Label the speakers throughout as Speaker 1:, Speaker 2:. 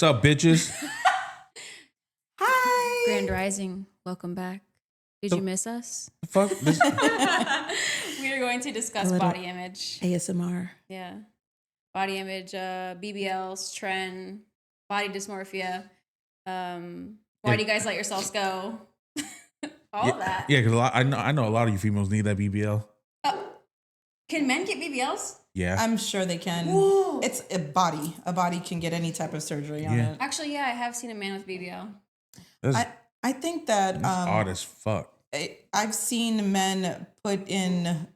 Speaker 1: What's up, bitches?
Speaker 2: Hi.
Speaker 3: Grand Rising, welcome back. Did you miss us?
Speaker 1: Fuck this.
Speaker 3: We are going to discuss body image.
Speaker 2: ASMR.
Speaker 3: Yeah. Body image, BBLs, trend, body dysmorphia. Why do you guys let yourselves go? All of that.
Speaker 1: Yeah, because I know a lot of you females need that BBL.
Speaker 3: Can men get BBLs?
Speaker 1: Yeah.
Speaker 2: I'm sure they can.
Speaker 3: Whoa.
Speaker 2: It's a body. A body can get any type of surgery on it.
Speaker 3: Actually, yeah, I have seen a man with BBL.
Speaker 2: I think that
Speaker 1: That's odd as fuck.
Speaker 2: I've seen men put in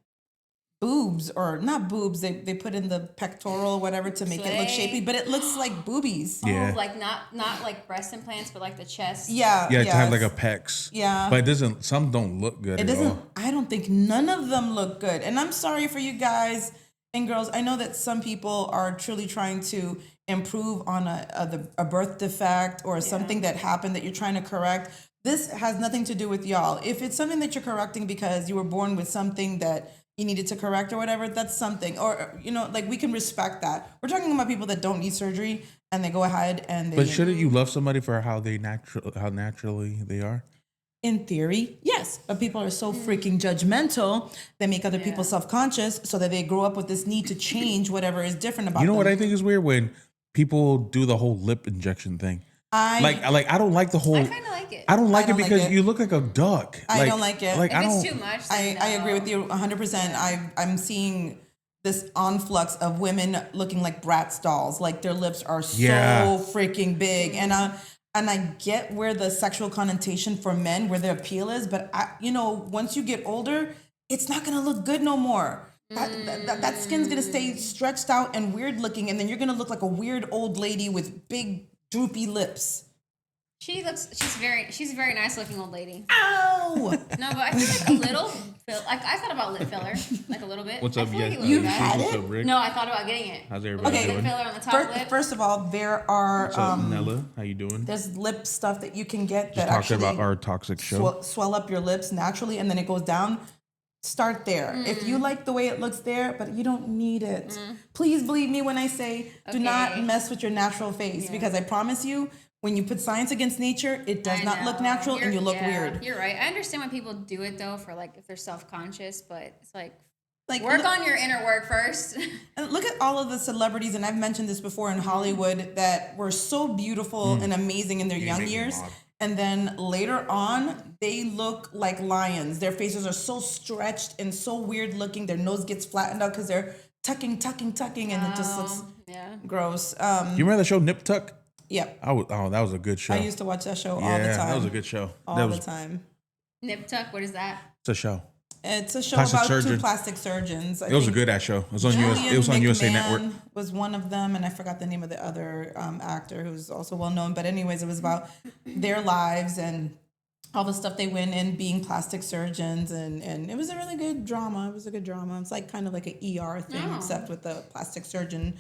Speaker 2: boobs, or not boobs, they put in the pectoral whatever to make it look shapy, but it looks like boobies.
Speaker 1: Yeah.
Speaker 3: Oh, like not like breast implants, but like the chest.
Speaker 2: Yeah.
Speaker 1: Yeah, to have like a pecs.
Speaker 2: Yeah.
Speaker 1: But it doesn't, some don't look good
Speaker 2: It
Speaker 1: at
Speaker 2: doesn't,
Speaker 1: all.
Speaker 2: I don't think none of them look good. And I'm sorry for you guys and girls. I know that some people are truly trying to improve on a birth defect or something that happened that you're trying to correct. This has nothing to do with y'all. If it's something that you're correcting because you were born with something that you needed to correct or whatever, that's something. Or, you know, like, we can respect that. We're talking about people that don't need surgery and they go ahead and they...
Speaker 1: But shouldn't you love somebody for how naturally they are?
Speaker 2: In theory, yes. But people are so freaking judgmental, they make other people self-conscious so that they grow up with this need to change whatever is different about them.
Speaker 1: You know what I think is weird? When people do the whole lip injection thing. I don't like the whole...
Speaker 3: I kind of like it.
Speaker 1: I don't like it because you look like a duck.
Speaker 2: I don't like it.
Speaker 1: Like,
Speaker 3: If it's too much, then
Speaker 2: I agree with you 100%. I'm seeing this influx of women looking like Bratz dolls. Like, their lips are so freaking big. And I get where the sexual connotation for men, where the appeal is, but once you get older, it's not gonna look good no more. That skin's gonna stay stretched out and weird looking, and then you're gonna look like a weird old lady with big droopy lips.
Speaker 3: She's a very nice looking old lady.
Speaker 2: Ow!
Speaker 3: No, but I think like a little I thought about lip filler, like a little bit.
Speaker 1: What's up, yeah?
Speaker 2: You had it?
Speaker 1: What's up, Rick?
Speaker 3: No, I thought about getting it.
Speaker 1: How's everybody
Speaker 2: Okay.
Speaker 1: doing?
Speaker 3: Lip filler on the top lip.
Speaker 2: First of all, there are
Speaker 1: What's up, Nella? How you doing?
Speaker 2: there's lip stuff that you can get that
Speaker 1: Talking
Speaker 2: actually
Speaker 1: about our toxic show.
Speaker 2: swell up your lips naturally, and then it goes down. Start there. If you like the way it looks there, but you don't need it. Please believe me when I say do not mess with your natural face, because I promise you, when you put science against nature, it does not look natural and you look weird.
Speaker 3: You're right. I understand when people do it though for like if they're self-conscious, but it's like work
Speaker 2: look,
Speaker 3: on your inner work first.
Speaker 2: and look at all of the celebrities, and I've mentioned this before in Hollywood, that were so beautiful and amazing in their young years. And then later on, they look like lions. Their faces are so stretched and so weird looking. Their nose gets flattened out because they're tucking, and it just looks gross.
Speaker 1: You remember the show Nip Tuck?
Speaker 2: Yep.
Speaker 1: That was a good show.
Speaker 2: I used to watch that show all the time.
Speaker 1: That was a good show.
Speaker 2: All the time.
Speaker 3: Nip tuck, what is that?
Speaker 1: It's a show.
Speaker 2: It's a show
Speaker 1: Plastic
Speaker 2: about
Speaker 1: surgeon.
Speaker 2: two plastic surgeons.
Speaker 1: It was a good ass show. It was on USA Network.
Speaker 2: Was one of them, and I forgot the name of the other actor who's also well known. But anyways, it was about their lives and all the stuff they went in being plastic surgeons, and it was a really good drama. It was a good drama. It's like kind of like an ER thing, except with the plastic surgeon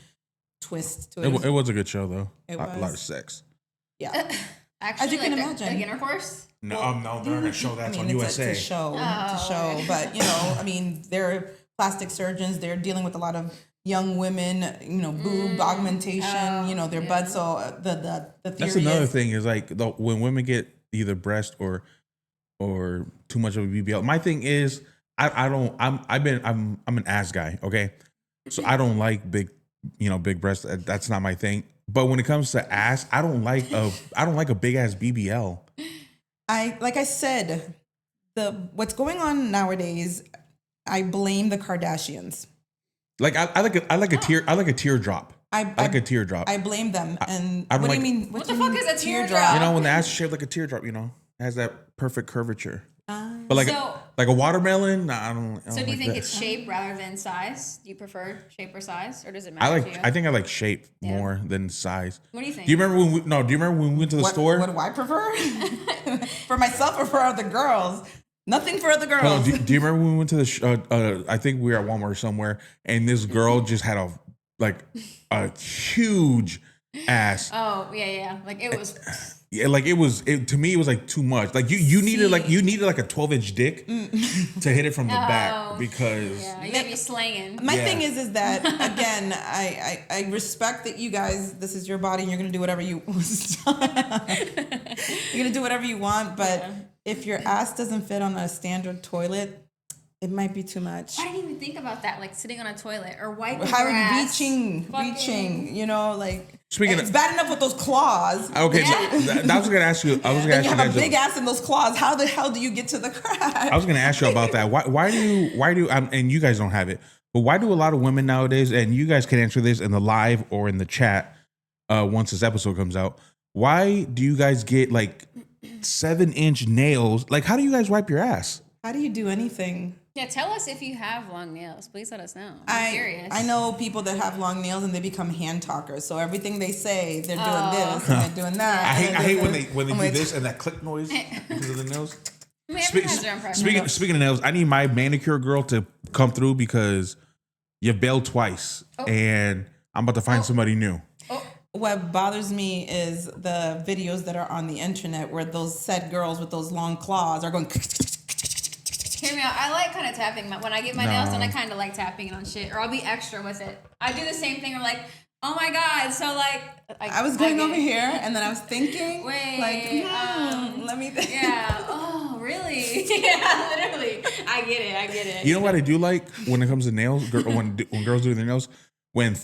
Speaker 2: twist to it.
Speaker 1: It was a good show though.
Speaker 2: It
Speaker 1: A lot
Speaker 2: was.
Speaker 1: of sex.
Speaker 2: Yeah.
Speaker 3: Actually,
Speaker 2: As you can
Speaker 3: like
Speaker 2: imagine.
Speaker 3: like intercourse?
Speaker 1: No, they're gonna show that on
Speaker 2: It's
Speaker 1: USA.
Speaker 2: a show. It's a show. But, they're plastic surgeons. They're dealing with a lot of young women, boob augmentation, their butts. So the theory
Speaker 1: That's another
Speaker 2: is,
Speaker 1: thing is like when women get either breast or too much of a BBL. My thing is I'm an ass guy. Okay, so I don't like big breasts. That's not my thing. But when it comes to ass, I don't like a big ass BBL.
Speaker 2: like I said, what's going on nowadays, I blame the Kardashians.
Speaker 1: Like I like a teardrop. I like a teardrop.
Speaker 2: I blame them. And
Speaker 1: I don't
Speaker 2: what do
Speaker 1: like-
Speaker 2: you mean?
Speaker 3: What the fuck is a teardrop?
Speaker 1: You know, when the ass is shaped like a teardrop, it has that perfect curvature. But
Speaker 3: So-
Speaker 1: like a watermelon, nah, I don't.
Speaker 3: So do you think
Speaker 1: that.
Speaker 3: it's shape rather than size? Do you prefer shape or size, or does it matter to you?
Speaker 1: I think I like shape more than size.
Speaker 3: What do you think?
Speaker 1: Do you remember when we went to the store?
Speaker 2: What do I prefer? For myself or for other girls? Nothing for other girls.
Speaker 1: No, do you remember when we went to the? I think we were at Walmart or somewhere, and this girl just had a huge ass.
Speaker 3: Oh yeah, like it was.
Speaker 1: Yeah, like to me it was like too much. Like you needed like a 12-inch dick to hit it from the back because
Speaker 3: you gotta be slanging.
Speaker 2: My thing is that again, I respect that you guys. This is your body, and you're gonna do whatever you. You're gonna do whatever you want, but if your ass doesn't fit on a standard toilet, it might be too much.
Speaker 3: I didn't even think about that, like sitting on a toilet or wiping
Speaker 2: How
Speaker 3: your ass.
Speaker 2: reaching, you know, like
Speaker 1: Speaking
Speaker 2: it's
Speaker 1: of-
Speaker 2: bad enough with those claws.
Speaker 1: okay, so I was gonna ask you. I was gonna ask
Speaker 2: You
Speaker 1: you
Speaker 2: have a
Speaker 1: guys.
Speaker 2: big ass in those claws. How the hell do you get to the crack?
Speaker 1: I was gonna ask you about that. Why do and you guys don't have it, but why do a lot of women nowadays? And you guys can answer this in the live or in the chat once this episode comes out. Why do you guys get like 7-inch nails? Like, how do you guys wipe your ass?
Speaker 2: How do you do anything?
Speaker 3: Yeah, tell us if you have long nails. Please let us know. I'm curious.
Speaker 2: I know people that have long nails and they become hand talkers. So everything they say, they're doing this and they're doing that.
Speaker 1: I
Speaker 2: and
Speaker 1: hate
Speaker 2: they're
Speaker 1: when they
Speaker 2: I'm
Speaker 1: do
Speaker 2: like,
Speaker 1: this and that click noise because of the nails.
Speaker 3: I mean, everyone has their own preference.
Speaker 1: Speaking of nails, I need my manicure girl to come through because you bailed twice, and I'm about to find somebody new.
Speaker 2: What bothers me is the videos that are on the internet where those said girls with those long claws are going.
Speaker 3: Hear me out. I like kind of tapping when I get my nails done. I kind of like tapping it on shit, or I'll be extra with it. I do the same thing. I'm like, oh my god. So like,
Speaker 2: I was going over here and then I was thinking,
Speaker 3: wait,
Speaker 2: like, let me think.
Speaker 3: Yeah. Oh, really? Yeah, literally. I get it.
Speaker 1: You know what I do like when it comes to nails? When girls do their nails, when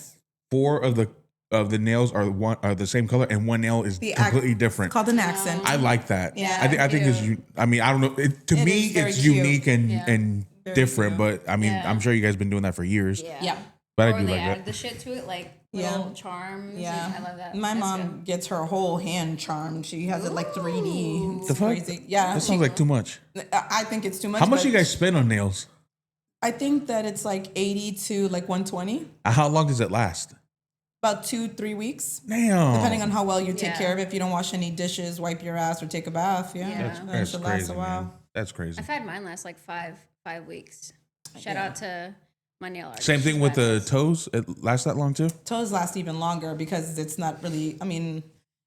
Speaker 1: 4 of the nails are the same color and one nail is completely different.
Speaker 2: It's called an accent.
Speaker 1: I like that.
Speaker 2: Yeah.
Speaker 1: I think it's. I mean, I don't know. To me,
Speaker 2: is very
Speaker 1: it's
Speaker 2: cute.
Speaker 1: unique and
Speaker 2: Very
Speaker 1: different.
Speaker 2: cute.
Speaker 1: But I mean, I'm sure you guys been doing that for years.
Speaker 2: Yeah.
Speaker 1: But
Speaker 3: Or
Speaker 1: I do
Speaker 3: they
Speaker 1: like
Speaker 3: added
Speaker 1: that.
Speaker 3: the shit to it, like
Speaker 2: Yeah.
Speaker 3: little charms.
Speaker 2: Yeah.
Speaker 3: I love that.
Speaker 2: My
Speaker 3: That's
Speaker 2: mom
Speaker 3: good.
Speaker 2: gets her whole hand charmed. She has it like 3D. It's
Speaker 1: The fuck?
Speaker 2: crazy. Yeah.
Speaker 1: That sounds like too much.
Speaker 2: I think it's too much.
Speaker 1: How much
Speaker 2: but
Speaker 1: you guys spend on nails?
Speaker 2: I think that it's like 80 to like 120.
Speaker 1: How long does it last?
Speaker 2: About 2-3 weeks.
Speaker 1: Damn.
Speaker 2: Depending on how well you take
Speaker 3: Yeah.
Speaker 2: care of it. If you don't wash any dishes, wipe your ass, or take a bath. Yeah.
Speaker 3: Yeah.
Speaker 2: Then it
Speaker 1: That's
Speaker 2: should last
Speaker 1: crazy,
Speaker 2: a while.
Speaker 1: man. That's crazy.
Speaker 3: I've had mine last like five weeks. Shout out to my nail artist.
Speaker 1: Same thing
Speaker 3: She's
Speaker 1: with the
Speaker 3: badass.
Speaker 1: toes. It lasts that long too.
Speaker 2: Toes last even longer because it's not really, I mean,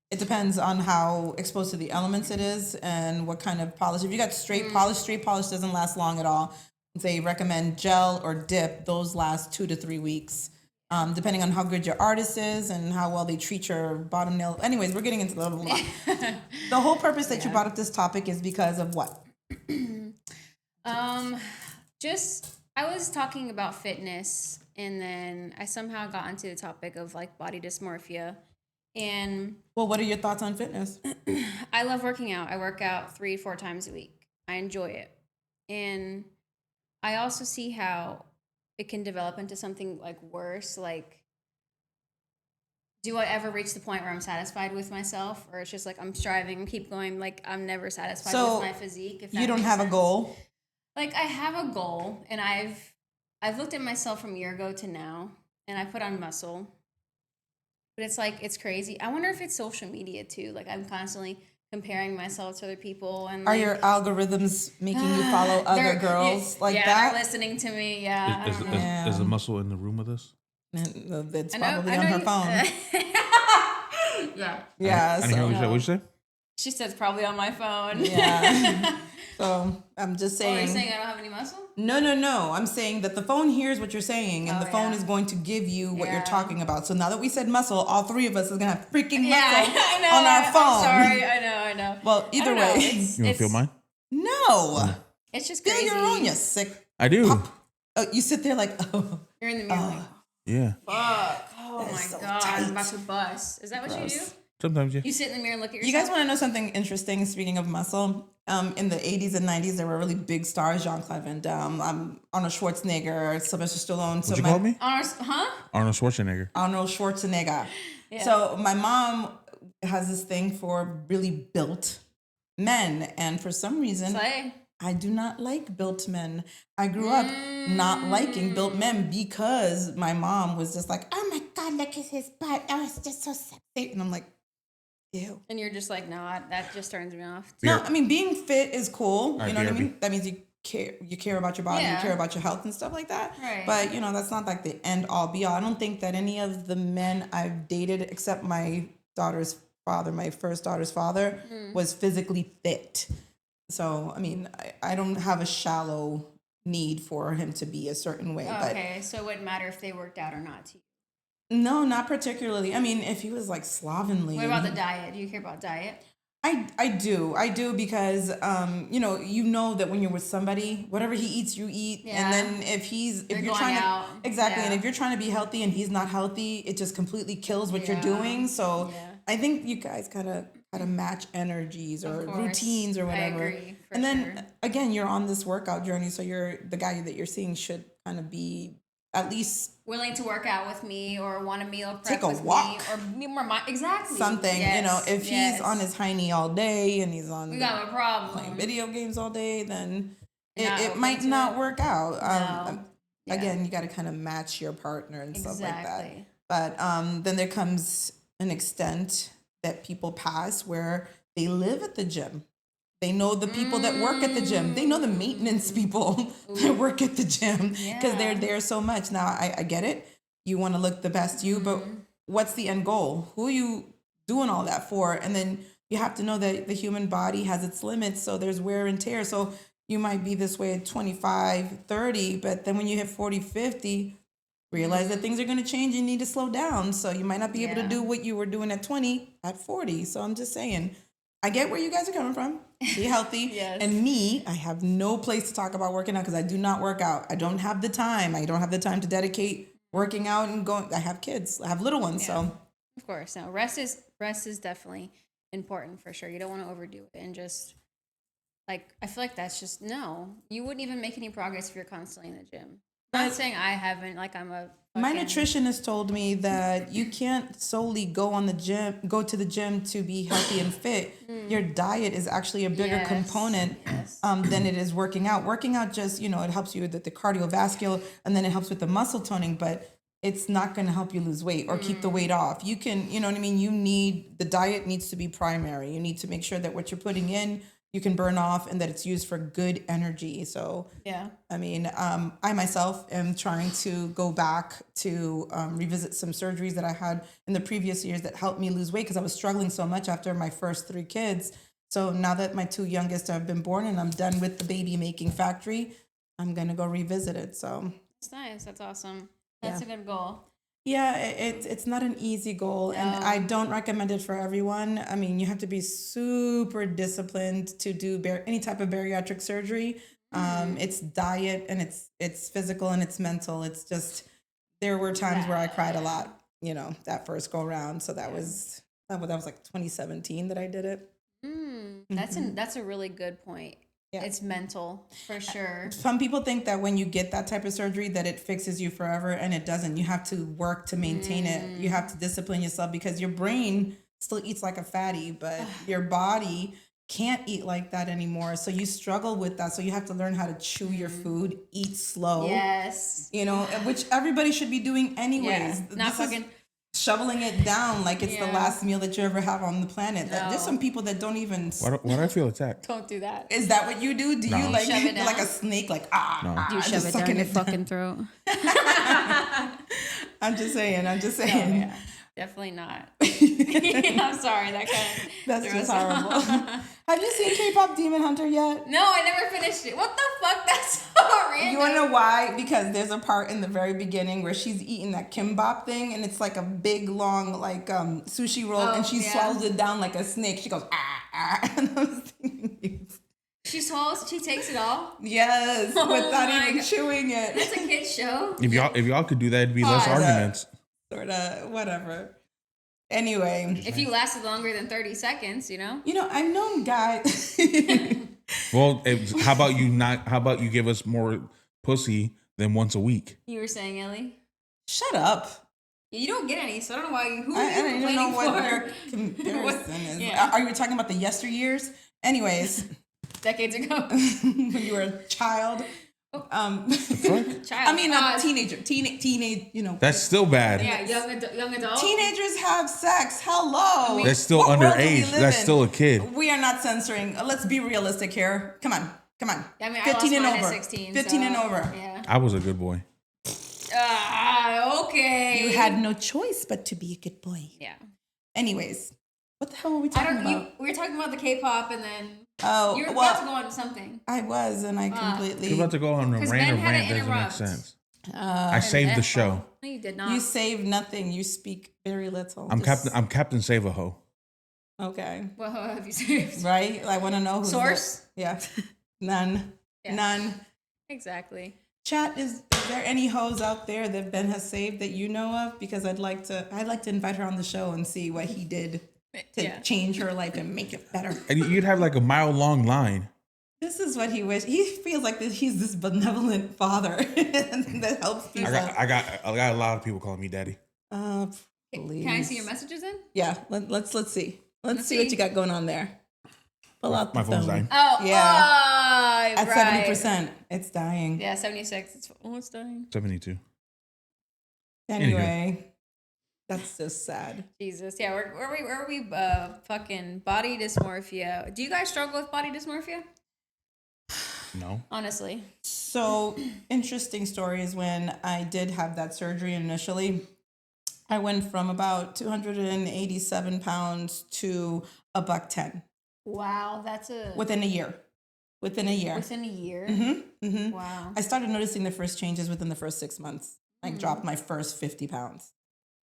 Speaker 2: it depends on how exposed to the elements it is and what kind of polish. If you got straight polish doesn't last long at all. They recommend gel or dip. Those last 2 to 3 weeks. Depending on how good your artist is and how well they treat your bottom nail. Anyways, we're getting into the whole purpose that you brought up this topic is because of what?
Speaker 3: Just I was talking about fitness, and then I somehow got into the topic of like body dysmorphia. And
Speaker 2: Well, what are your thoughts on fitness?
Speaker 3: I love working out. I work out 3-4 times a week. I enjoy it. And I also see how it can develop into something like worse. Like, do I ever reach the point where I'm satisfied with myself? Or it's just like I'm striving, keep going. Like, I'm never satisfied
Speaker 2: So,
Speaker 3: with my physique. If that
Speaker 2: You don't
Speaker 3: makes
Speaker 2: have a
Speaker 3: sense.
Speaker 2: goal?
Speaker 3: Like, I have a goal, and I've looked at myself from a year ago to now, and I put on muscle. But it's like, it's crazy. I wonder if it's social media too. Like, I'm constantly comparing myself to other people. And
Speaker 2: Are
Speaker 3: like,
Speaker 2: your algorithms making you follow other
Speaker 3: they're-
Speaker 2: girls like
Speaker 3: yeah,
Speaker 2: that?
Speaker 3: they're listening to me. Yeah. I
Speaker 1: Is,
Speaker 3: don't
Speaker 1: is,
Speaker 3: know.
Speaker 2: Yeah.
Speaker 1: is the muscle in the room with us?
Speaker 2: It's
Speaker 3: I know-
Speaker 2: probably
Speaker 3: I
Speaker 2: on
Speaker 3: know
Speaker 2: her
Speaker 3: you-
Speaker 2: phone.
Speaker 3: Yeah.
Speaker 2: Yeah.
Speaker 1: I didn't hear what you said. What'd you say?
Speaker 3: She says probably on my phone.
Speaker 2: Yeah. So I'm just
Speaker 3: Oh, are you
Speaker 2: saying.
Speaker 3: saying I don't have any muscle?
Speaker 2: No. I'm saying that the phone hears what you're saying, and
Speaker 3: Oh,
Speaker 2: the phone
Speaker 3: yeah.
Speaker 2: is going to give you what you're
Speaker 3: Yeah.
Speaker 2: talking about. So now that we said muscle, all 3 of us is gonna have freaking muscle
Speaker 3: I know.
Speaker 2: on our phone.
Speaker 3: I'm sorry. I know.
Speaker 2: Well,
Speaker 3: I
Speaker 2: either
Speaker 3: don't know.
Speaker 2: way,
Speaker 1: You want to feel mine?
Speaker 2: no.
Speaker 3: It's just
Speaker 2: Feel
Speaker 3: crazy.
Speaker 2: your own, you sick.
Speaker 1: I do.
Speaker 2: You sit there like, oh,
Speaker 3: You're in the mirror like,
Speaker 1: Yeah.
Speaker 3: fuck. Oh
Speaker 2: That is
Speaker 3: my
Speaker 2: so
Speaker 3: god,
Speaker 2: tight.
Speaker 3: I'm about to bust. Is that what you do?
Speaker 1: Sometimes, yeah.
Speaker 3: You sit in the mirror and look at yourself?
Speaker 2: You guys want to know something interesting? Speaking of muscle, in the 80s and 90s, there were really big stars: Jean-Claude Van Damme, Arnold Schwarzenegger, Sylvester Stallone.
Speaker 1: What'd you call me?
Speaker 3: Huh?
Speaker 1: Arnold Schwarzenegger.
Speaker 2: Arnold Schwarzenegger.
Speaker 3: Yeah.
Speaker 2: So my mom has this thing for really built men, and for some reason,
Speaker 3: Slay.
Speaker 2: I do not like built men. I grew up not liking built men because my mom was just like, "Oh my God, look at his butt! Oh, it's just so sexy," and I'm like, "Ew."
Speaker 3: And you're just like, no, that just turns me off.
Speaker 2: No, I mean being fit is cool.
Speaker 1: Alright,
Speaker 2: You know what I
Speaker 1: BRB.
Speaker 2: mean? That means you care about your body, you
Speaker 3: Yeah.
Speaker 2: care about your health and stuff like that.
Speaker 3: Right.
Speaker 2: But that's not like the end all be all. I don't think that any of the men I've dated, except my daughter's father, my first daughter's father, was physically fit. So, I mean, I don't have a shallow need for him to be a certain way.
Speaker 3: Okay, so it wouldn't matter if they worked out or not to you.
Speaker 2: No, not particularly. I mean, if he was like slovenly.
Speaker 3: What about the diet? Do you care about diet?
Speaker 2: I do because you know that when you're with somebody, whatever he eats, you eat,
Speaker 3: Yeah.
Speaker 2: and then if you're
Speaker 3: going
Speaker 2: trying
Speaker 3: out.
Speaker 2: to exactly, and
Speaker 3: Yeah.
Speaker 2: if you're trying to be healthy and he's not healthy, it just completely kills what you're
Speaker 3: Yeah.
Speaker 2: doing. So
Speaker 3: Yeah.
Speaker 2: I think you guys kind of match energies or
Speaker 3: Of course.
Speaker 2: routines or whatever.
Speaker 3: I agree, for
Speaker 2: and then
Speaker 3: sure.
Speaker 2: again, you're on this workout journey, so the guy that you're seeing should kind of be at least
Speaker 3: Willing to work out with me or want a meal prep
Speaker 2: Take a
Speaker 3: with
Speaker 2: walk.
Speaker 3: me or be more exactly
Speaker 2: something.
Speaker 3: Yes,
Speaker 2: If he's on his hiney all day and he's on
Speaker 3: we
Speaker 2: the-
Speaker 3: got a problem.
Speaker 2: playing video games all day, then
Speaker 3: Not
Speaker 2: it
Speaker 3: open
Speaker 2: might
Speaker 3: to
Speaker 2: not
Speaker 3: it.
Speaker 2: work out.
Speaker 3: No. Yeah.
Speaker 2: Again, you got to kind of match your partner and stuff like that.
Speaker 3: Exactly.
Speaker 2: But then there comes an extent that people pass where they live at the gym. They know the people that work at the gym. They know the maintenance people that work at the gym because they're
Speaker 3: Yeah.
Speaker 2: there so much. Now, I get it. You want to look the best you, but what's the end goal? Who are you doing all that for? And then you have to know that the human body has its limits. So there's wear and tear. So you might be this way at 25, 30, but then when you hit 40, 50, realize that things are going to change. You need to slow down. So you might not be able to
Speaker 3: Yeah.
Speaker 2: do what you were doing at 20 at 40. So I'm just saying, I get where you guys are coming from. Be healthy.
Speaker 3: Yes.
Speaker 2: And me, I have no place to talk about working out because I do not work out. I don't have the time. I don't have the time to dedicate working out and going. I have kids. I have little ones.
Speaker 3: Yeah.
Speaker 2: So
Speaker 3: Of course. No, rest is definitely important for sure. You don't want to overdo it and just like I feel like that's just no. You wouldn't even make any progress if you're constantly in the gym. I'm not saying I haven't, like I'm a
Speaker 2: my
Speaker 3: fucking-
Speaker 2: nutritionist told me that you can't solely go to the gym to be healthy and fit. Your diet is actually a bigger
Speaker 3: Yes,
Speaker 2: component
Speaker 3: yes.
Speaker 2: than it is working out. Working out just, it helps you with the cardiovascular and then it helps with the muscle toning, but it's not going to help you lose weight or keep the weight off. You can, you know what I mean? The diet needs to be primary. You need to make sure that what you're putting in, you can burn off and that it's used for good energy. So,
Speaker 3: Yeah.
Speaker 2: I mean, I myself am trying to go back to revisit some surgeries that I had in the previous years that helped me lose weight because I was struggling so much after my first 3 kids. So now that my 2 youngest have been born and I'm done with the baby making factory, I'm going to go revisit it. So
Speaker 3: That's nice. That's awesome. That's a good goal.
Speaker 2: yeah, it's not an easy goal, and I don't recommend it for everyone. I mean, you have to be super disciplined to do any type of bariatric surgery. It's diet and it's physical and it's mental. It's just there were times where I cried a lot, that first go round. So that was like 2017 that I did it.
Speaker 3: That's a really good point.
Speaker 2: Yeah.
Speaker 3: It's mental for sure.
Speaker 2: Some people think that when you get that type of surgery that it fixes you forever, and it doesn't. You have to work to maintain it. You have to discipline yourself because your brain still eats like a fatty, but your body can't eat like that anymore. So you struggle with that. So you have to learn how to chew your food, eat slow.
Speaker 3: Yes.
Speaker 2: Which everybody should be doing anyways.
Speaker 3: Yeah. Not
Speaker 2: This is
Speaker 3: fucking.
Speaker 2: shoveling it down like it's the
Speaker 3: Yeah.
Speaker 2: last meal that you ever have on the planet.
Speaker 3: No.
Speaker 2: There's some people that don't even.
Speaker 1: Why do I feel attacked?
Speaker 3: Don't do that.
Speaker 2: Is that what you do? Do
Speaker 1: No.
Speaker 2: you like
Speaker 3: Shove it down?
Speaker 2: like a snake? Like
Speaker 3: You shove
Speaker 2: just
Speaker 3: it down
Speaker 2: sucking
Speaker 3: your
Speaker 2: it down?
Speaker 3: fucking throat.
Speaker 2: I'm just saying.
Speaker 3: No, yeah. Definitely not. I'm sorry. That kind of.
Speaker 2: That's just horrible. Have you seen K-pop Demon Hunter yet?
Speaker 3: No, I never finished it. What the fuck? That's so random.
Speaker 2: You want to know why? Because there's a part in the very beginning where she's eating that kimbap thing, and it's like a big, long, like sushi roll, and she swallows it down like a snake. She goes, And I was thinking,
Speaker 3: She swallows. She takes it all.
Speaker 2: yes,
Speaker 3: Oh
Speaker 2: without
Speaker 3: my
Speaker 2: even
Speaker 3: God.
Speaker 2: chewing it.
Speaker 3: That's a kid's show.
Speaker 1: If y'all could do that, it'd be less
Speaker 3: Pause.
Speaker 1: arguments.
Speaker 2: Sort of, whatever. Anyway,
Speaker 3: If you lasted longer than 30 seconds,
Speaker 2: I've known guys.
Speaker 1: Well, how about you give us more pussy than once a week?
Speaker 3: You were saying, Ellie?
Speaker 2: Shut up.
Speaker 3: You don't get any, so I don't know why. Who are
Speaker 2: I
Speaker 3: you
Speaker 2: don't even know
Speaker 3: complaining
Speaker 2: what
Speaker 3: for?
Speaker 2: your comparison is.
Speaker 3: Yeah.
Speaker 2: Are you talking about the yesteryears? Anyways,
Speaker 3: Decades ago.
Speaker 2: when you were a child.
Speaker 1: Fuck?
Speaker 3: Child.
Speaker 2: I mean, a
Speaker 3: Pause.
Speaker 2: teenager. Teenage,
Speaker 1: That's still bad.
Speaker 3: Yeah, young adult.
Speaker 2: Teenagers have sex. Hello.
Speaker 1: That's still
Speaker 2: What world do we
Speaker 1: underage.
Speaker 2: live
Speaker 1: That's
Speaker 2: in?
Speaker 1: still a kid.
Speaker 2: We are not censoring. Let's be realistic here. Come on.
Speaker 3: I mean,
Speaker 2: 15
Speaker 3: I
Speaker 2: and
Speaker 3: lost mine
Speaker 2: over.
Speaker 3: at 16.
Speaker 2: 15
Speaker 3: so,
Speaker 2: and over.
Speaker 3: Yeah.
Speaker 1: I was a good boy.
Speaker 3: Okay.
Speaker 2: You had no choice but to be a good boy.
Speaker 3: Yeah.
Speaker 2: Anyways, What the hell were we
Speaker 3: I
Speaker 2: talking
Speaker 3: don't.
Speaker 2: about?
Speaker 3: We were talking about the K-pop, and then
Speaker 2: Oh,
Speaker 3: you were
Speaker 2: well,
Speaker 3: about to go on to something.
Speaker 2: I was, and I completely.
Speaker 1: You're about to go on a
Speaker 3: 'Cause
Speaker 1: rant or
Speaker 3: Ben had to
Speaker 1: rant doesn't make
Speaker 3: interrupt.
Speaker 1: sense. I saved the
Speaker 3: F-bomb.
Speaker 1: show.
Speaker 3: No, you did not.
Speaker 2: You save nothing. You speak very little.
Speaker 1: I'm
Speaker 2: Just-
Speaker 1: Captain Save a Ho.
Speaker 2: Okay.
Speaker 3: What have you saved?
Speaker 2: Right? I want to know who's
Speaker 3: Source?
Speaker 2: Yeah. None.
Speaker 3: Yeah.
Speaker 2: None.
Speaker 3: Exactly.
Speaker 2: Chat, is there any hoes out there that Ben has saved that you know of? Because I'd like to invite her on the show and see what he did to change her life and make it better.
Speaker 1: And you'd have like a mile-long line.
Speaker 2: This is what he wishes. He feels like he's this benevolent father that helps people.
Speaker 1: I got a lot of people calling me daddy.
Speaker 2: Please.
Speaker 3: Can I see your messages then?
Speaker 2: Yeah, let's see. Let's see what you got going on there. Pull out the
Speaker 1: My phone's
Speaker 2: phone.
Speaker 1: dying.
Speaker 3: Oh,
Speaker 2: Yeah. At
Speaker 3: right.
Speaker 2: 70%, it's dying.
Speaker 3: Yeah, 76. It's dying.
Speaker 1: 72.
Speaker 2: Anyway, that's just sad.
Speaker 3: Jesus. Yeah, where are we fucking body dysmorphia. Do you guys struggle with body dysmorphia?
Speaker 1: No.
Speaker 3: Honestly.
Speaker 2: So, interesting story is when I did have that surgery initially, I went from about 287 pounds to $110
Speaker 3: Wow, that's
Speaker 2: within a year. Within a year.
Speaker 3: Within a year?
Speaker 2: Mm-hmm, mm-hmm.
Speaker 3: Wow.
Speaker 2: I started noticing the first changes within the first 6 months. I dropped my first 50 pounds.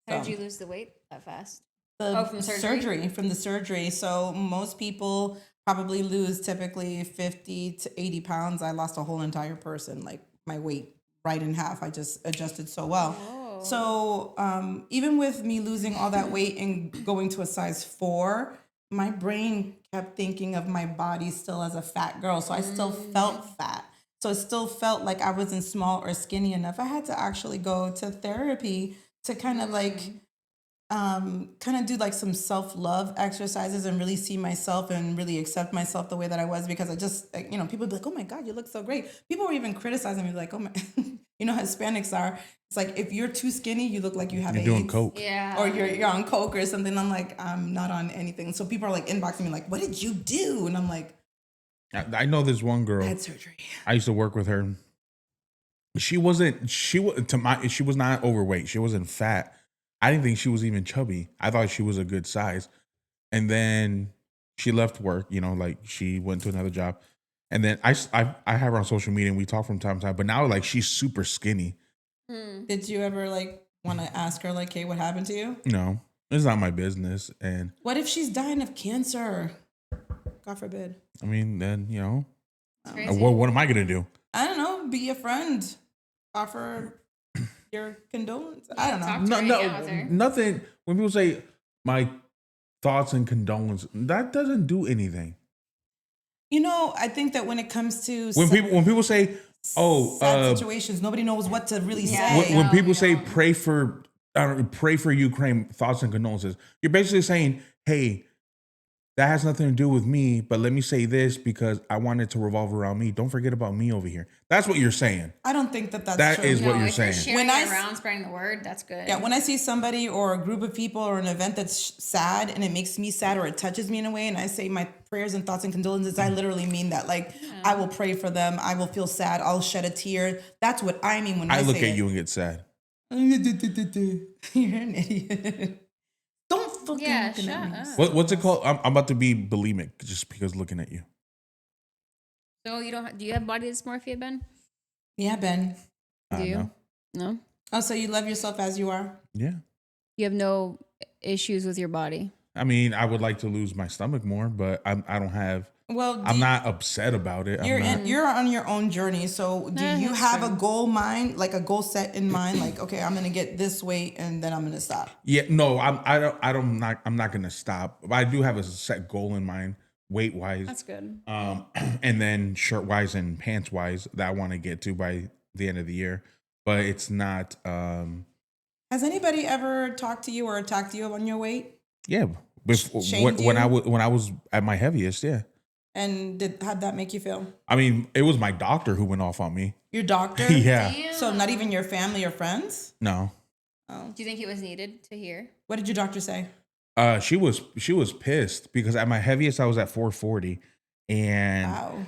Speaker 3: How did you lose the weight that fast?
Speaker 2: From the surgery. So most people probably lose typically 50 to 80 pounds. I lost a whole entire person, like my weight right in half. I just adjusted so well.
Speaker 3: Oh.
Speaker 2: So even with me losing all that weight and going to a size 4, my brain kept thinking of my body still as a fat girl. So I still felt fat. So it still felt like I wasn't small or skinny enough. I had to actually go to therapy to kind of do like some self-love exercises and really see myself and really accept myself the way that I was, because I just, people would be like, oh my God, you look so great. People were even criticizing me like, oh my, how Hispanics are. It's like, if you're too skinny, you look like you have
Speaker 1: You're
Speaker 2: AIDS.
Speaker 1: doing coke.
Speaker 3: Yeah.
Speaker 2: Or you're on coke or something. I'm like, I'm not on anything. So people are like inboxing me like, what did you do? And I'm like,
Speaker 1: I know this one girl.
Speaker 2: I had surgery.
Speaker 1: I used to work with her. She was not overweight. She wasn't fat. I didn't think she was even chubby. I thought she was a good size. And then she left work, like she went to another job. And then I have her on social media and we talk from time to time, but now like she's super skinny.
Speaker 2: Did you ever want to ask her like, hey, what happened to you?
Speaker 1: No, it's not my business. And
Speaker 2: what if she's dying of cancer? God forbid.
Speaker 1: I mean, then,
Speaker 3: Crazy.
Speaker 1: what am I going to do?
Speaker 2: I don't know. Be a friend. Offer your condolence. I don't know.
Speaker 3: Talk to her, hang out with her.
Speaker 1: Nothing. When people say my thoughts and condolences, that doesn't do anything.
Speaker 2: I think that when it comes to
Speaker 1: When people say, "Oh,
Speaker 2: sad situations," nobody knows what to really
Speaker 3: Yeah.
Speaker 2: say.
Speaker 1: when people say pray for Ukraine, thoughts and condolences, you're basically saying, "Hey, that has nothing to do with me, but let me say this because I want it to revolve around me. Don't forget about me over here." That's what you're saying.
Speaker 2: I don't think that that's
Speaker 1: That
Speaker 2: true.
Speaker 1: is what you're
Speaker 3: if you're
Speaker 1: saying.
Speaker 3: sharing
Speaker 2: When
Speaker 3: it
Speaker 2: I-
Speaker 3: around, spreading the word, that's good.
Speaker 2: Yeah, when I see somebody or a group of people or an event that's sad and it makes me sad or it touches me in a way and I say my prayers and thoughts and condolences, I literally mean that. Like, I will pray for them. I will feel sad. I'll shed a tear. That's what I mean when I
Speaker 1: I look
Speaker 2: say
Speaker 1: at you and get sad.
Speaker 2: You're an idiot. Don't fucking
Speaker 3: Yeah,
Speaker 2: looking
Speaker 3: shut
Speaker 2: at me.
Speaker 3: up.
Speaker 1: What's it called? I'm about to be bulimic just because looking at you.
Speaker 3: So do you have body dysmorphia, Ben?
Speaker 2: Yeah, Ben.
Speaker 3: Do you?
Speaker 1: No.
Speaker 3: No?
Speaker 2: Oh, so you love yourself as you are?
Speaker 1: Yeah.
Speaker 3: You have no issues with your body?
Speaker 1: I mean, I would like to lose my stomach more, but I don't have.
Speaker 2: Well,
Speaker 1: I'm not upset about it.
Speaker 2: You're on your own journey. So do you
Speaker 3: that's
Speaker 2: have
Speaker 3: true.
Speaker 2: a goal set in mind? Like, okay, I'm gonna get this weight and then I'm gonna stop.
Speaker 1: Yeah, no, I'm not gonna stop. But I do have a set goal in mind, weight wise.
Speaker 3: That's good.
Speaker 1: And then shirt wise and pants wise that I want to get to by the end of the year. But it's not.
Speaker 2: Has anybody ever talked to you or attacked you on your weight?
Speaker 1: Yeah,
Speaker 2: Shamed
Speaker 1: when
Speaker 2: you?
Speaker 1: when I was at my heaviest, yeah.
Speaker 2: And how'd that make you feel?
Speaker 1: I mean, it was my doctor who went off on me.
Speaker 2: Your doctor?
Speaker 1: Yeah.
Speaker 3: Damn.
Speaker 2: So not even your family or friends?
Speaker 1: No.
Speaker 2: Oh.
Speaker 3: Do you think it was needed to hear?
Speaker 2: What did your doctor say?
Speaker 1: She was pissed because at my heaviest I was at 440, and
Speaker 2: Wow.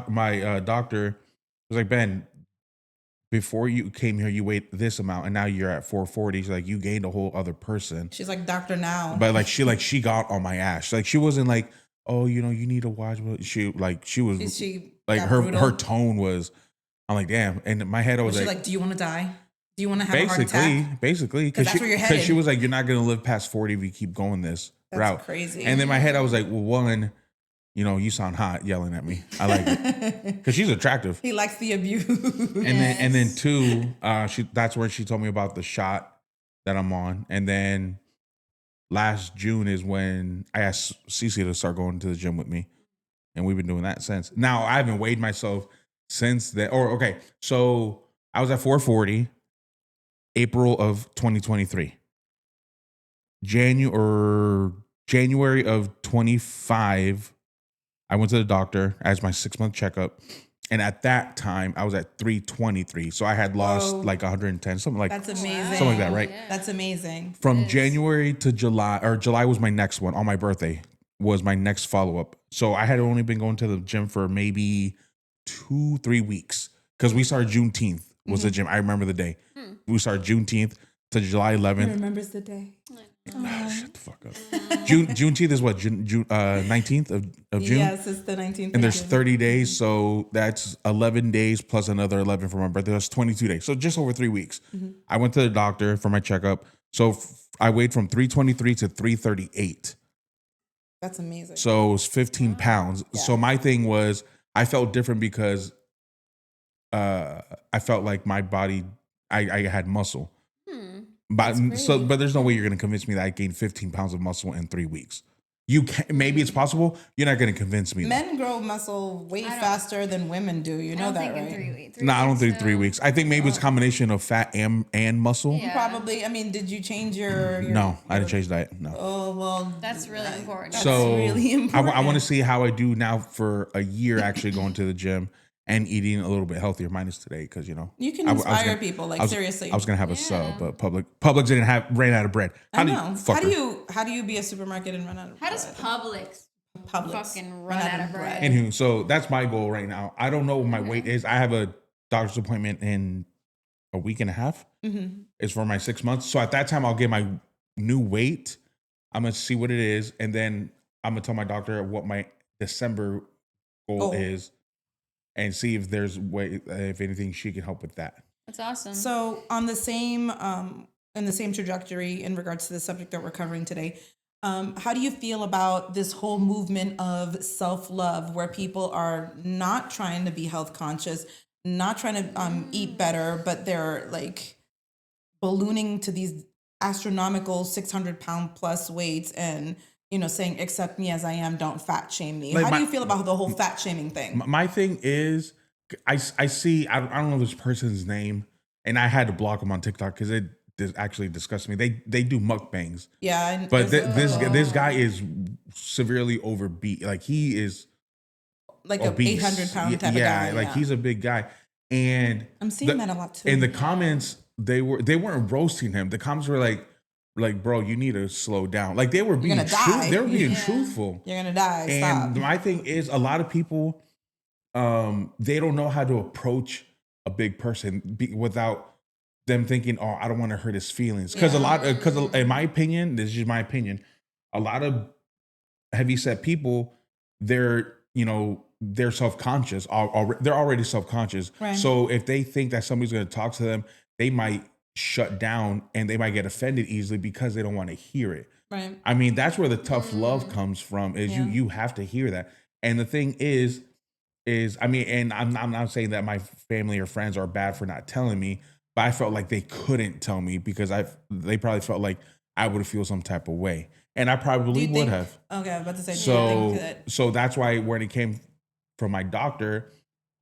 Speaker 1: my doctor was like, Ben, before you came here, you weighed this amount, and now you're at 440. She's like, you gained a whole other person.
Speaker 2: She's like Doctor Now.
Speaker 1: But like she got on my ass. Like she wasn't like, oh, you know, you need to watch. She was
Speaker 2: she
Speaker 1: like
Speaker 2: got
Speaker 1: her
Speaker 2: brutal.
Speaker 1: tone was. I'm like, damn. And in my head, I was
Speaker 2: She's
Speaker 1: like,
Speaker 2: like, do you want to die? Do you want to have a heart attack?
Speaker 1: Basically,
Speaker 2: because that's where you're headed.
Speaker 1: she was like, you're not gonna live past 40 if you keep going this route.
Speaker 2: That's crazy.
Speaker 1: And then in my head, I was like, well, one, you know, you sound hot yelling at me. I like it because she's attractive.
Speaker 2: He likes the abuse.
Speaker 1: And then two, that's where she told me about the shot that I'm on. And then last June is when I asked Cece to start going to the gym with me, and we've been doing that since. Now I haven't weighed myself since then. Or okay, so I was at 440, April of 2023. January of 25. I went to the doctor as my 6-month checkup. And at that time, I was at 323. So I had lost like 110, something like
Speaker 2: that's amazing.
Speaker 1: Something like that, right?
Speaker 3: Yeah.
Speaker 2: That's amazing.
Speaker 1: From January to July, or July was my next one on my birthday, was my next follow-up. So I had only been going to the gym for maybe 2-3 weeks because we started Juneteenth was the gym. I remember the day. We started Juneteenth to July 11th.
Speaker 2: He remembers the day.
Speaker 1: Shut the fuck up. Juneteenth is what, 19th of June?
Speaker 2: Yes, it's the 19th.
Speaker 1: And there's 30 days, so that's 11 days plus another 11 for my birthday. That's 22 days. So just over 3 weeks. I went to the doctor for my checkup. So I weighed from 323 to 338.
Speaker 2: That's amazing.
Speaker 1: So it was 15 pounds.
Speaker 2: Yeah.
Speaker 1: So my thing was, I felt different because I felt like my body, I had muscle. But there's no way you're going to convince me that I gained 15 pounds of muscle in 3 weeks. You can, maybe it's possible. You're not going to convince me.
Speaker 2: Men grow muscle way faster than women do. You know that, right?
Speaker 3: In 3 weeks.
Speaker 1: No, I don't think 3 weeks. I think maybe it's a combination of fat and muscle.
Speaker 3: Yeah.
Speaker 2: Probably. I mean, did you change your
Speaker 1: No, I didn't change diet. No.
Speaker 2: Oh, well.
Speaker 3: That's really important.
Speaker 1: So
Speaker 2: really important.
Speaker 1: I want to see how I do now for a year actually going to the gym and eating a little bit healthier, minus today, because you know
Speaker 2: You can
Speaker 1: I was
Speaker 2: inspire
Speaker 1: gonna-
Speaker 2: people, like seriously.
Speaker 1: I was gonna have a sub, but Publix ran out of bread.
Speaker 2: I know.
Speaker 1: Fuck her.
Speaker 2: How do you be a supermarket and run out of
Speaker 3: How
Speaker 2: bread?
Speaker 3: does Publix fucking run out of bread?
Speaker 1: Anywho, so that's my goal right now. I don't know what my weight is. I have a doctor's appointment in a week and a half. It's for my 6 months. So at that time, I'll get my new weight. I'm gonna see what it is, and then I'm gonna tell my doctor what my December goal is, and see if there's way, if anything, she can help with that.
Speaker 3: That's awesome.
Speaker 2: So on the same in the same trajectory in regards to the subject that we're covering today, how do you feel about this whole movement of self-love where people are not trying to be health conscious, not trying to eat better, but they're like ballooning to these astronomical 600-pound plus weights and, you know, saying, accept me as I am, don't fat shame me.
Speaker 1: Like
Speaker 2: How do you feel about the whole fat shaming thing?
Speaker 1: My thing is, I see, I don't know this person's name, and I had to block him on TikTok because it actually disgusts me. They do mukbangs.
Speaker 2: Yeah. And
Speaker 1: But this guy is severely overbeat. Like he is
Speaker 2: like
Speaker 1: obese.
Speaker 2: a 800-pound type of guy.
Speaker 1: Yeah, like he's a big guy. And
Speaker 2: I'm seeing that a lot too.
Speaker 1: in the comments, they weren't roasting him. The comments were like, bro, you need to slow down. Like they were being
Speaker 2: die.
Speaker 1: They were being truthful.
Speaker 2: You're gonna die.
Speaker 1: And
Speaker 2: Stop.
Speaker 1: my thing is, a lot of people, they don't know how to approach a big person without them thinking, oh, I don't want to hurt his feelings. Because in my opinion, this is just my opinion, a lot of heavyset people, they're self-conscious. They're already self-conscious.
Speaker 2: Right.
Speaker 1: So if they think that somebody's going to talk to them, they might shut down and they might get offended easily because they don't want to hear it.
Speaker 2: Right.
Speaker 1: I mean, that's where the tough love comes from, is you have to hear that. And the thing is, I mean, and I'm not saying that my family or friends are bad for not telling me, but I felt like they couldn't tell me because they probably felt like I would feel some type of way. And I probably would have.
Speaker 2: Okay, I was about to say, do you think that?
Speaker 1: So that's why when it came from my doctor,